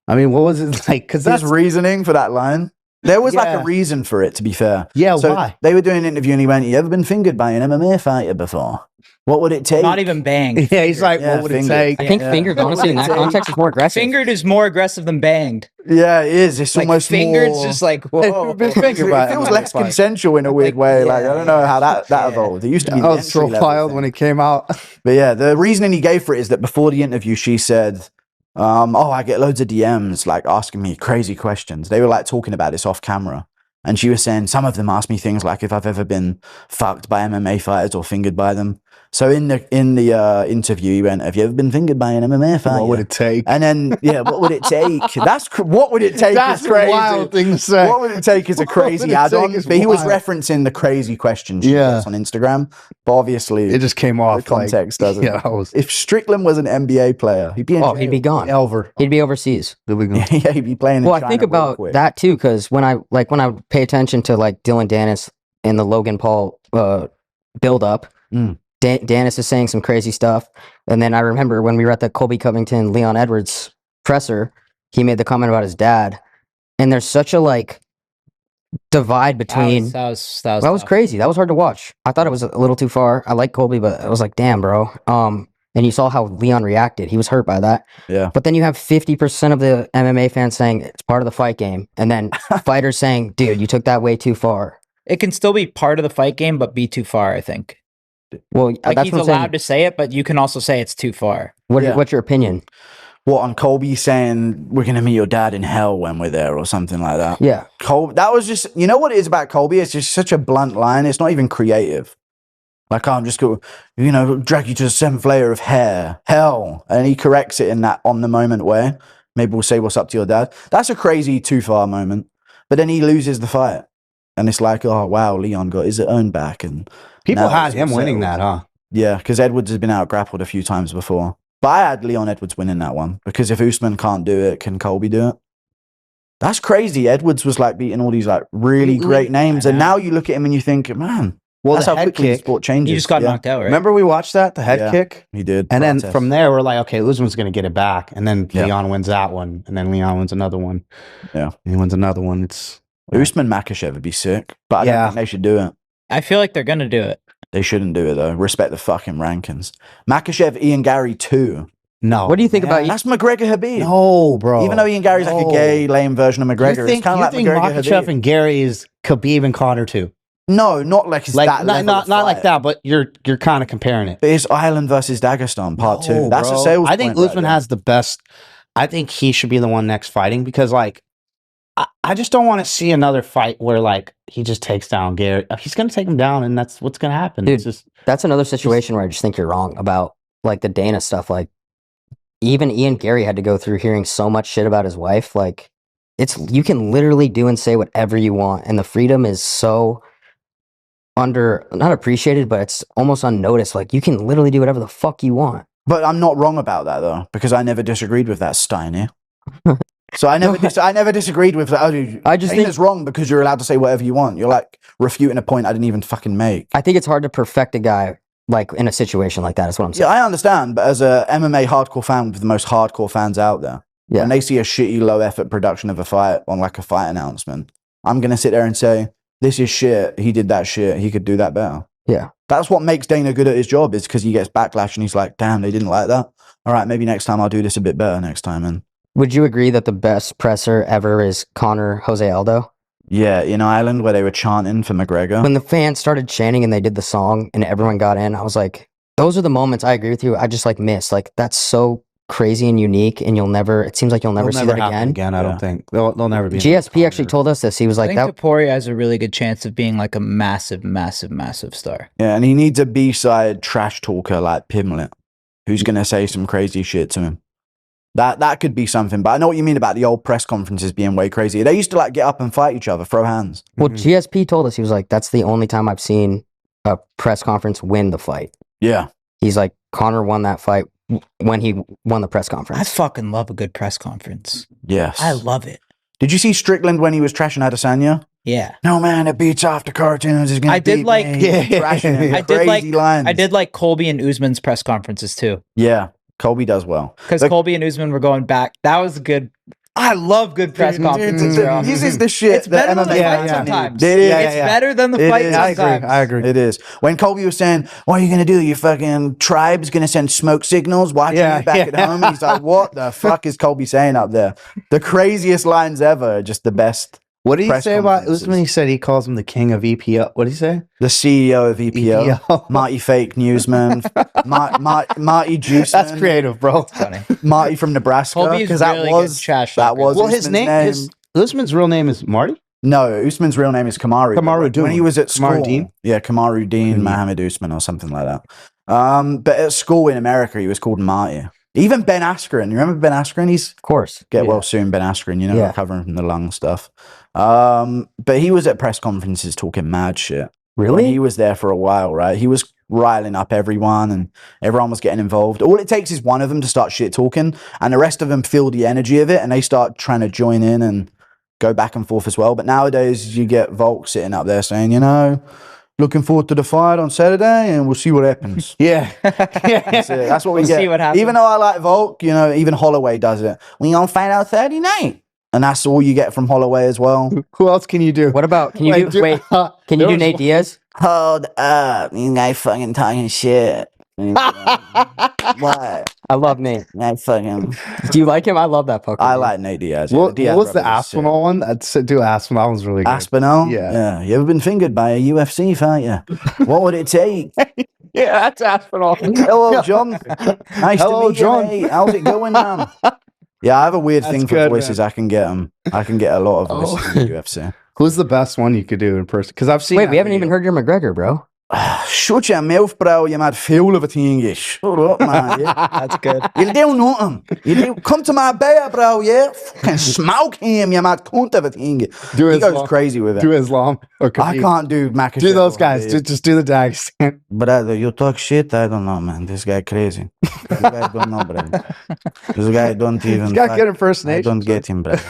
I mean, what was it like? Because His that's reasoning for that line. There was like Yeah. a reason for it, to be fair. yeah. So Why? they were doing an interview and he went, you ever been fingered by an MMA fighter before? What would it take? Not even banged. Yeah, he's like, Yeah, what would it fingered. take? I think Yeah. fingered, honestly, in that context, is more aggressive. Fingered is more aggressive than banged. Yeah, it is. It's Like almost fingered's more... just like Hey, whoa. been fingered It by feels an less MMA fighter. consensual in a weird way. Like, I don't know how that Yeah. evolved. It used to be That the was so entry-level wild thing. when it came out. But yeah, the reasoning he gave for it is that before the interview, she said, oh, I get loads of DMs like asking me crazy questions. They were like talking about this off camera. And she was saying some of them ask me things like if I've ever been fucked by MMA fighters or fingered by them. So in the interview, he went, have you ever been fingered by an MMA fighter? What would it take? And then, yeah, what would it take? What would it take That's is a crazy. wild thing to say. What would it take is a What would crazy it add-on. take is But he was wild. referencing the crazy questions she Yeah. gets on Instagram. But obviously, It just came off. the context doesn't. Yeah, I was If Strickland was an NBA player, he'd be in Oh, he'd be gone. Elver. He'd be overseas. yeah, he'd be playing in Well, I China think real about quick. that too, because when I would pay attention to like Dylan Dennis and the Logan Paul build up, Mm. Dennis is saying some crazy stuff, and then I remember when we were at the Colby Covington Leon Edwards presser, he made the comment about his dad, and there's such a like divide between. That was That was tough. crazy. That was hard to watch. I thought it was a little too far. I like Colby, but I was like, damn, bro. And you saw how Leon reacted. He was hurt by that. Yeah. But then you have 50% of the MMA fans saying it's part of the fight game. And then fighters saying, dude, you took that way too far. It can still be part of the fight game, but be too far, I think. Well, Like that's he's what I'm saying. allowed to say it, but you can also say it's too far. Yeah. What's your opinion? What, on Colby saying we're gonna meet your dad in hell when we're there or something like that? Yeah. Colby, that was just, you know what it is about Colby? It's just such a blunt line. It's not even creative. Like, I'm just going to, drag you to the 7th layer of hell. And he corrects it in that on the moment way. Maybe we'll say what's up to your dad. That's a crazy too far moment. But then he loses the fight. And it's like, oh, wow, Leon got his own back. And People now had it's him all winning settled. that, huh? Yeah, because Edwards has been out grappled a few times before. But I had Leon Edwards winning that one. Because if Usman can't do it, can Colby do it? That's crazy. Edwards was like beating all these like really great names, and now you look at him and you think, man, Well, that's the how head quickly the kick. sport changes. He just got Yeah. knocked out, right? Remember we watched that, the head Yeah. kick? He did. And then Protest. from there, we're like, okay, Usman's going to get it back. And then Yeah. Leon wins that one. And then Leon wins another one. Yeah. And he wins another one. It's Usman Makhachev would be sick, but I don't Yeah. think they should do it. I feel like they're gonna do it. They shouldn't do it though. Respect the fucking rankings. Makhachev, Ian Gary 2. no. What do you think about That's McGregor Habib. No, bro. Even though Ian Gary's like a gay, lame version of McGregor, You it's think, kind of like McGregor Makhachev Habib. and Gary is Khabib and Connor too? No, not like, Like that level not of like fight. that, but you're kind of comparing it. But it's Ireland versus Dagestan part 2. That's bro. a sales I think point right Usman there. has the best. I think he should be the one next fighting because like I just don't want to see another fight where like he just takes down Gary. He's gonna take him down, and that's what's gonna happen. Dude, It's just That's another situation where I just think you're wrong about like the Dana stuff. Like even Ian Gary had to go through hearing so much shit about his wife. Like you can literally do and say whatever you want, and the freedom is so not appreciated, but it's almost unnoticed. Like you can literally do whatever the fuck you want. But I'm not wrong about that though, because I never disagreed with that Steiner. So I never disagreed with that. I just think it's wrong because you're allowed to say whatever you want. You're like refuting a point I didn't even fucking make. I think it's hard to perfect a guy like in a situation like that. That's what I'm saying. Yeah, I understand, but as a MMA hardcore fan with the most hardcore fans out there, Yeah. when they see a shitty low effort production of a fight on like a fight announcement, I'm gonna sit there and say, this is shit. He did that shit. He could do that better. Yeah. That's what makes Dana good at his job, is because he gets backlash and he's like, damn, they didn't like that. All right, maybe next time I'll do this a bit better next time. And Would you agree that the best presser ever is Connor Jose Aldo? yeah, in Ireland where they were chanting for McGregor. When the fans started chanting and they did the song and everyone got in, I was like, those are the moments I agree with you. I just like miss. Like that's so crazy and unique, and it seems like you'll never see that happen again. I don't think they'll never be. GSP actually told us this. He was I like, think that Topuria has a really good chance of being like a massive, massive, massive star. Yeah, and he needs a B-side trash talker like Pimlet, who's going to say some crazy shit to him. That could be something. But I know what you mean about the old press conferences being way crazy. They used to like get up and fight each other, throw hands. well, GSP told us, he was like, that's the only time I've seen a press conference win the fight. Yeah. He's like, Connor won that fight when he won the press I conference. fucking love a good press conference. Yes. I love it. Did you see Strickland when he was trashing Adesanya? Yeah. No, man, it beats off the cartoons. It's gonna I did beat like- me. Trashing him. I did like- Crazy lines. I did like Colby and Usman's press conferences too. Yeah, Colby does well. Because Look- Colby and Usman were going back. That was good. I love good press conferences, bro. This is the shit. It's better than the MMA fight fans sometimes. need. It is. It's better than the It fight is. sometimes. I agree. It is. When Colby was saying, what are you going to do? Your fucking tribe's going to send smoke signals watching Yeah, you back at home? He's like, what the fuck is Colby saying up there? The craziest lines ever. Just the best. What did he press say about conferences. Usman? He said he calls him the king of EPO. What did he say? The CEO of EPO. EPO. Marty Fake Newsman. Marty Juiceman. That's creative, bro. Funny. Marty from Nebraska. Colby is Because that really was good trash that talker. was Well, his Usman's name, Usman's real name is Marty. No, Usman's real name is Kamaru. Kamaru When he Deen. was at school, Kamaru Deen? yeah, Kamaru Deen, Mohammed Usman or something like that. But at school in America, he was called Marty. Even Ben Askren, you remember Ben Askren? He's Of course. get well soon, Ben Askren. You know, Yeah. recovering from the lung stuff. But he was at press conferences talking mad shit. When Really? he was there for a while, right? He was riling up everyone, and everyone was getting involved. All it takes is one of them to start shit talking, and the rest of them feel the energy of it, and they start trying to join in and go back and forth as well. But nowadays, you get Volk sitting up there saying, you know, looking forward to the fight on Saturday, and we'll see what happens. Yeah. That's it. That's what we We'll get. see what happens. Even though I like Volk, you know, even Holloway does it. We gonna fight out Saturday night, and that's all you get from Holloway as well. Who else can you do? What about, can you Wait, do, wait, can you do Nate Diaz? Hold up, you guys fucking talking shit. What? I love Nate. I fucking. Do you like him? I love that fucker. I dude. like Nate Diaz. What, Diaz what was the brother is sick. Aspinall one? I'd say do Aspinall. That was really good. Aspinall? Yeah. You ever been fingered by a UFC fighter? What would it take? Yeah, that's Aspinall. Hello, John. Nice Hello, to meet John. you, mate. How's it going, man? Yeah, I have a weird That's thing for good, voices. man. I can get them. I can get a lot of Oh. voices in the UFC. Who's the best one you could do in person? Because I've seen. Wait, that we haven't video. even heard your McGregor, bro. Shut your mouth, bro. You mad fool of a thing. Shut up, man. Yeah. That's good. You do nothing. You do come to my bear, bro. Yeah, fucking smoke him. You mad cunt of a thing. Do He Islam. goes crazy with it. Do Islam or I Khabib. can't do Makachev. Do those or guys. Khabib. Just do the Dagestan. Brother, you talk shit. I don't know, man. This guy crazy. This guy don't know, brother. This guy don't even. He's got good I impersonation. don't get him, brother.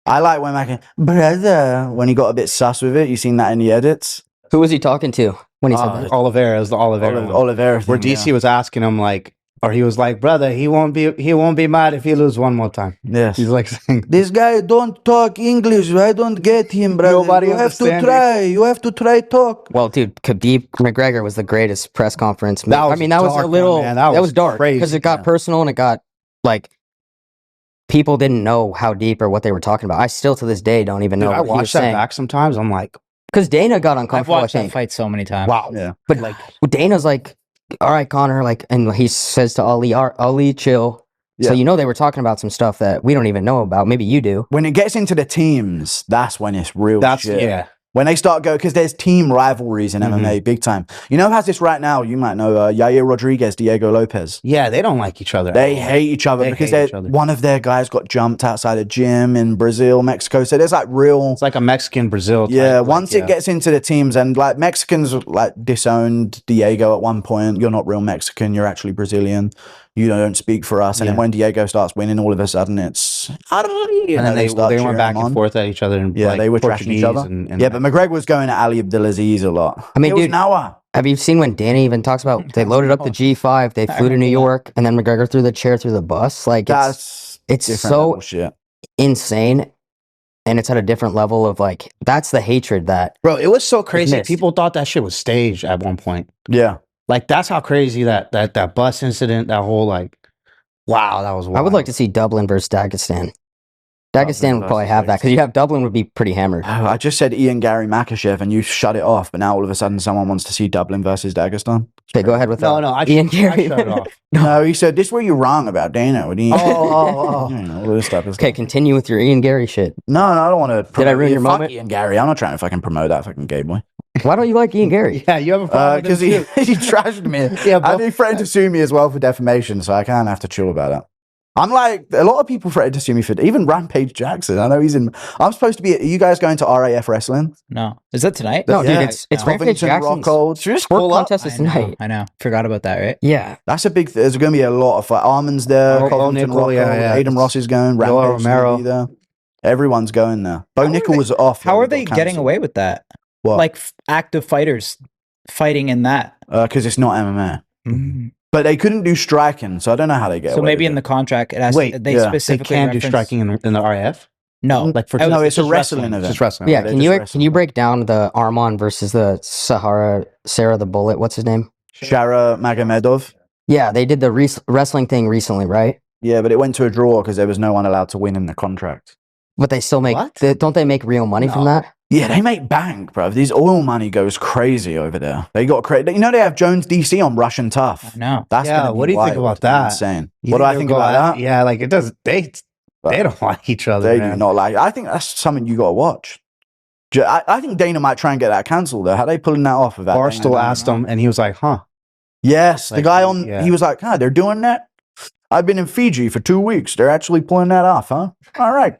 I like when Mac, brother, when he got a bit sus with it. You seen that in the edits? Who was he talking to when he said that? Oliveira is the Oliveira. Oliveira Where thing, DC was asking him like, or he was like, brother, he won't be mad if he lose one more time. Yes. He's like saying, This guy don't talk English. I don't get him, brother. Nobody you have to understand try. You have to try talk. Well, dude, Khabib McGregor was the greatest press conference. That I was mean, that was a dark, little, man. that That was was dark because crazy, it got yeah. personal and it got like people didn't know how deep or what they were talking about. I still to this day don't even know dude, I what he was watch that saying back sometimes. I'm like, because Dana got I've uncomfortable. I watched that think, fight so many times. wow. Yeah. but Like, Dana's like, "All right, Connor," like, and he says to Ali, "Ali, chill." So Yeah. you know they were talking about some stuff that we don't even know about. Maybe you do. When it gets into the teams, that's when it's real that's shit. yeah. When they start because there's team rivalries in MMA big time. You know who has this right now? You might know Yair Rodriguez, Diego Lopez. Yeah, they don't like each other. They hate each other They because hate each other. one of their guys got jumped outside a gym in Brazil, Mexico. So there's like real. It's like a Mexican Brazil. Yeah, type, once like, it gets into the teams and like Mexicans like disowned Diego at one point. You're not real Mexican, you're actually Brazilian. You don't speak for us. And then Yeah. when Diego starts winning, all of a sudden it's and then they start went cheering back him and on. forth at each other. And Yeah, like, they were trashing Portuguese each other. And Yeah, but McGregor was going at Ali Abdelaziz a lot. I mean, It was dude, Noah. have you seen when Danny even talks about they loaded up the G5, they flew to New York, and then McGregor threw the chair through the bus? Like it's Different so level shit. insane, and it's at a different level of like that's the hatred that bro, it was so crazy. missed. People thought that shit was staged at one point. Yeah. Like that's how crazy that bus incident, that whole like, wow, that was wild. I would like to see Dublin versus Dagestan. Dagestan would probably versus have that because you have Dublin would be pretty hammered. Oh, I just said Ian Gary Makachev and you shut it off, but now all of a sudden someone wants to see Dublin versus Dagestan. Okay, go ahead with that. no, I Ian I Gary. shut it off. No, he said this is where you're wrong about Dana. What do you Oh. You know, all this stuff is Okay, continue with your Ian Gary shit. No, I don't want to. Did I ruin your fuck moment? Ian Gary. I'm not trying to fucking promote that fucking gay boy. Why don't you like Ian Gary? Yeah, you have a problem Because with he him too. he trashed me. Yeah, bro. and he threatened to sue me as well for defamation, so I kind of have to chill about that. I'm like, a lot of people threatened to sue me for even Rampage Jackson. I know he's in. I'm supposed to be. Are you guys going to RAF wrestling? No, is that tonight? No, Yeah, dude, it's no. Rampage Covington, Jackson's Rockhold. Should we just sport pull up? contest is I know, tonight. I know. Forgot about that, right? Yeah. That's a big. There's going to be a lot of fight. Arman's there. Bo Covington, Nickel, Rockhold, yeah. Aiden Ross is going. Yoel Rampage is gonna Romero. be there. Everyone's going there. Bo How are Nickel they- was off. How yeah, are he they got getting cancelled. away with that? What? Like active fighters fighting in that. Because it's not MMA. Mm. But they couldn't do striking, so I don't know how they get So away maybe with in it. the contract it has. Wait, they yeah. They They specifically can do reference- striking in the RF. No, Like for No, it's a just wrestling It's event. just wrestling. Yeah, they're can just you wrestling. break down the Arman versus the Sarah the Bullet? What's his name? Shara Magomedov. Yeah, they did the wrestling thing recently, right? Yeah, but it went to a draw because there was no one allowed to win in the contract. But they still make What? don't they make real money from No. that? Yeah, they make bank, bro. These oil money goes crazy over there. They got crazy. You know they have Jones DC on Russian Tough. I know. That's Yeah, gonna be what do you think wild. about that? Insane. You What do I they'll think go about out- that? Yeah, like it does. They don't like each other. They man. do not like. I think that's something you got to watch. I think Dana might try and get that cancelled though. How they pulling that off of that? Barstool asked him, and he was like, "Huh." Yes, the Like, guy on. yeah. He was like, "Huh, they're doing that. I've been in Fiji for 2 weeks. They're actually pulling that off, huh? All right."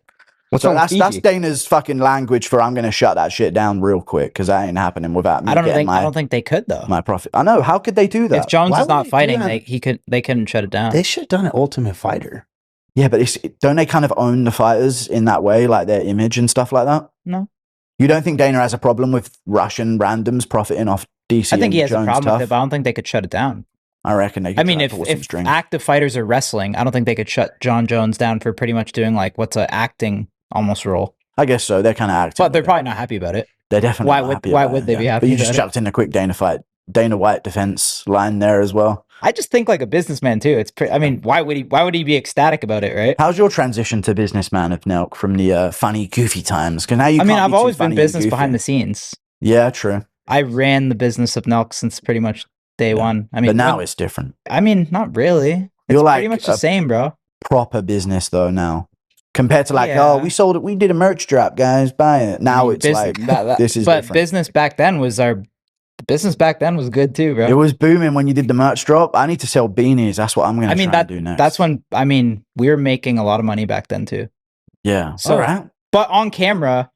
What's So wrong with that's Fiji? Dana's fucking language for I'm going to shut that shit down real quick because that ain't happening without me I don't getting think. I don't think they could though. my profit. I know. How could they do that? If Jones Why is would they not do fighting, that? they couldn't shut it down. They should have done an Ultimate Fighter. Yeah, but don't they kind of own the fighters in that way, like their image and stuff like that? No. You don't think Dana has a problem with Russian randoms profiting off DC? I think he and has a Jones problem with Tough? it, but I don't think they could shut it down. I reckon they. Could I mean, try if to pull some if strings. active fighters are wrestling, I don't think they could shut John Jones down for pretty much doing like what's a acting almost role. I guess so. They're kind of acting. But they're with it. probably not happy about it. They're definitely. Why not would- happy why about would it, they be yeah. happy But you just about it? chucked in a quick Dana White defense line there as well. I just think like a businessman too. I mean, why would he be ecstatic about it, right? How's your transition to businessman of Nelk from the funny, goofy times? Because now you. I mean, can't I've be too always been funny and business goofy. behind the scenes. Yeah, true. I ran the business of Nelk since pretty much day one. I mean, But now it's different. I mean, not really. It's You're like pretty much the a- same, bro. Proper business though now, compared to like, Yeah. oh, we sold it, we did a merch drop, guys, buy it. Now I mean, it's business- like this is but different. business back then was the business back then was good too, bro. It was booming when you did the merch drop. I need to sell beanies. That's what I'm gonna. I mean try that and do next. that's when we were making a lot of money back then too. Yeah. So- All right. But on camera,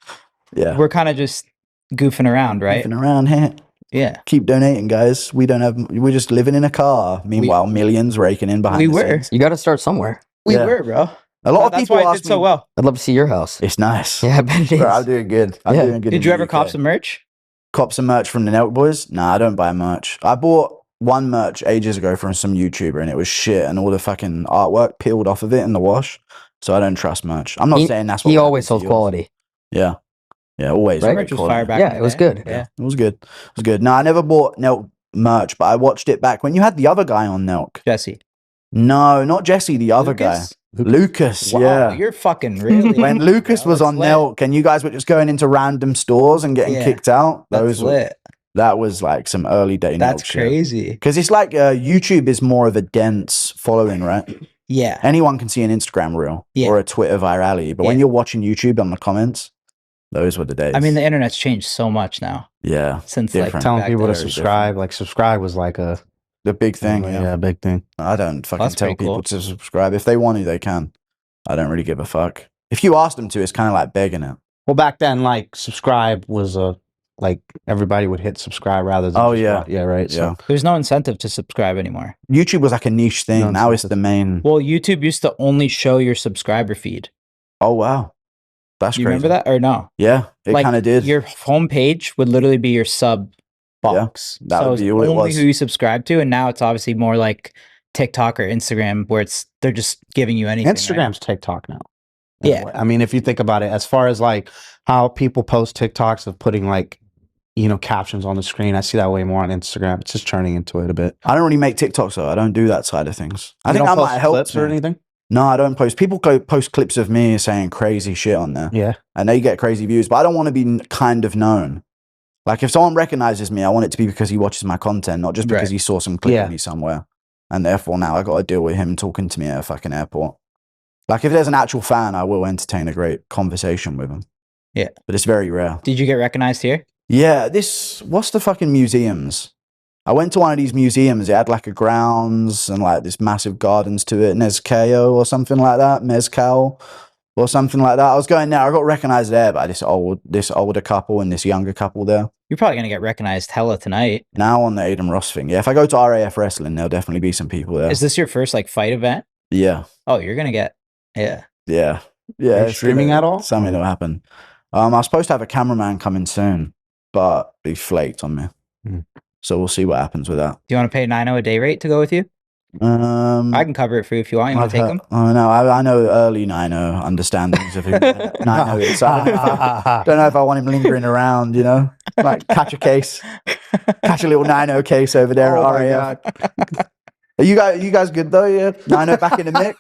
Yeah. we're kind of just goofing around, right? Goofing around here. Yeah. Keep donating, guys. We're just living in a car. Meanwhile, millions raking in behind. We the were. scenes. You got to start somewhere. We Yeah. were, bro. A lot of That's people why I ask did so me- well. I'd love to see your house. It's nice. Yeah, I bet it is. Bro, I'm doing good. I'm Yeah. doing good. Did in you the ever UK. cop some merch? Cop some merch from the Nelk Boys? Nah, I don't buy merch. I bought one merch ages ago from some YouTuber and it was shit and all the fucking artwork peeled off of it in the wash. So I don't trust merch. I'm not saying that's what He would always happen sold to yours. quality. Yeah. Yeah, always. Right? great Merch was quality. fire back. Yeah, in it the was day. good. Yeah. It was good. It was good. No, I never bought Nelk merch, but I watched it back when you had the other guy on Nelk. Jesse. No, not Jesse, the other Lucas? guy. Lucas, Wow, yeah. you're fucking really. When Lucas was That's on lit. Nelk and you guys were just going into random stores and getting Yeah, kicked out, That's lit. that was like some early day That's Nelk shit. crazy. Because it's like YouTube is more of a dense following, right? Yeah. Anyone can see an Instagram reel Yeah. or a Twitter virality, but when Yeah. you're watching YouTube on the comments, those were the days. I mean, the internet's changed so much now yeah, since Different. like Telling back people to then. subscribe, like subscribe was like a the big thing. Yeah. big thing. I don't fucking That's tell pretty people cool. to subscribe. If they want to, they can. I don't really give a fuck. If you ask them to, it's kind of like begging it. Well, back then, like subscribe was like everybody would hit subscribe rather than Oh, just yeah. watch. Yeah, right. Yeah. There's no incentive to subscribe anymore. YouTube was like a niche thing. No Now it's incentive. the main. Well, YouTube used to only show your subscriber feed. Oh, wow. That's You crazy. remember that or no? Yeah, it Like, kind of did. Your homepage would literally be your sub box. that so would be it's all it only was. who you subscribe to, and now it's obviously more like TikTok or Instagram, where they're just giving you anything. right? Instagram's TikTok now. in a Yeah. way. I mean, if you think about it, as far as like how people post TikToks of putting like, captions on the screen, I see that way more on Instagram. It's just turning into it a bit. I don't really make TikToks though. I don't do that side of things. I You think don't that post might help clips or me. anything. No, I don't post. People post clips of me saying crazy shit on there, Yeah. and they get crazy views. But I don't want to be kind of known. Like if someone recognizes me, I want it to be because he watches my content, not just because Right. he saw some clip Yeah. of me somewhere. And therefore now I got to deal with him talking to me at a fucking airport. Like if there's an actual fan, I will entertain a great conversation with him. Yeah. But it's very rare. Did you get recognized here? Yeah, what's the fucking museums? I went to one of these museums. It had like a grounds and like this massive gardens to it, Nezcayo or something like that, Mezcal or something like that. I was going there. I got recognized there by this older couple and this younger couple there. You're probably gonna get recognized hella tonight. Now on the Aiden Ross thing. Yeah, if I go to RAF Wrestling, there'll definitely be some people there. Is this your first like fight event? Yeah, Oh, you're gonna get yeah. Are you it's streaming gonna- at all? Something will happen. I was supposed to have a cameraman coming soon, but he flaked on me. Hmm. So we'll see what happens with that. Do you want to pay $9 a day rate to go with you? I can cover it for you if you want. You want to take them? Oh no, I know early Nino understandings of who Nino is. So I don't know if I want him lingering around, like catch a little Nino case over there Oh at my RAF. Are you guys good though? Yeah, Nino back in the mix.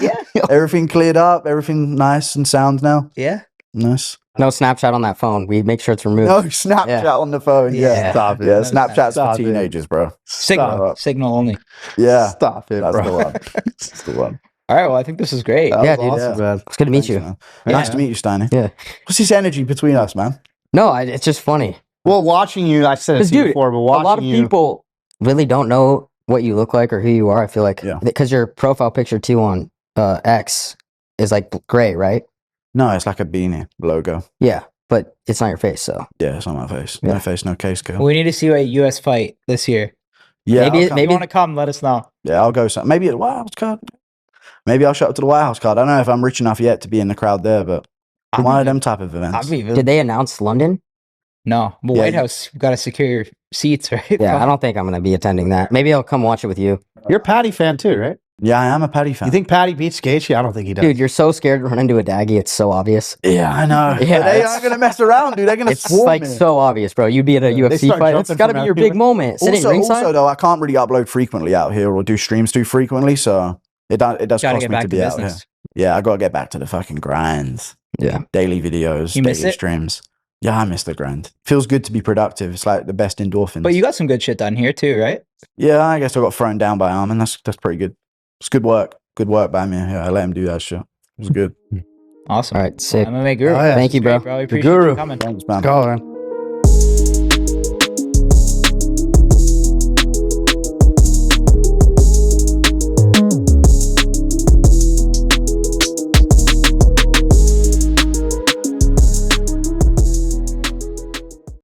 Yeah. Everything cleared up. Everything nice and sound now. Yeah. Nice. No Snapchat on that phone. We make sure it's removed. No Snapchat on the phone. Yeah, Yeah. Stop it. yeah. No Snapchat's Stop for it. teenagers, bro. Signal. Stop. Signal only. Yeah, Stop it, that's bro. the one. That's the one. All right. Well, I think this is great. That Yeah, was dude. awesome, man. It's good to meet Thanks, you. man. Yeah. Nice to meet you, Steiny. Yeah. What's this energy between us, man? No, it's just funny. Well, watching you, I said it Because, to you dude, before, but A watching lot of you, people really don't know what you look like or who you are. I feel like Yeah. because your profile picture too on X is like gray, right? No, it's like a beanie logo. Yeah, but it's not your face. So Yeah, it's on my face. Yeah. No face, no case, girl. We need to see a US fight this year. Yeah, maybe I'll it- come. If maybe- you want to come, let us know. Yeah, I'll go. Maybe at the White House card. Maybe I'll show up to the White House card. I don't know if I'm rich enough yet to be in the crowd there, but one of them type of events. I'll be did they announce London? No, but Yeah, White you- House, you got to secure your seats, right? Yeah, I don't think I'm gonna be attending that. Maybe I'll come watch it with you, you're a Patty fan too, right? Yeah, I am a Patty fan. You think Patty beats Gaethje? I don't think he does. dude. You're so scared to run into a daggy. It's so obvious. Yeah, I know. Yeah, But they it's- aren't gonna mess around, dude. They're gonna It's swarm like me. so obvious, bro. You'd be at a UFC start fight. It's jumping got to from be your everywhere. big moment. Sitting ringside. Also, though, I can't really upload frequently out here or do streams too frequently, so it does Got to cost get me back to to be out here. business. Yeah, I gotta get back to the fucking grinds. Yeah. Daily videos, You miss daily it? streams. Yeah, I miss the grind. Feels good to be productive. It's like the best endorphins. But you got some good shit done here too, right? Yeah, I guess I got thrown down by Arman. That's pretty good. It's good work. Good work by me. Yeah, I let him do that shit. It was good. Awesome. All right, sick. MMA Guru. Oh, yeah. Thank you, Great, bro. We The appreciate Guru. you coming. Thanks, man. Go, man.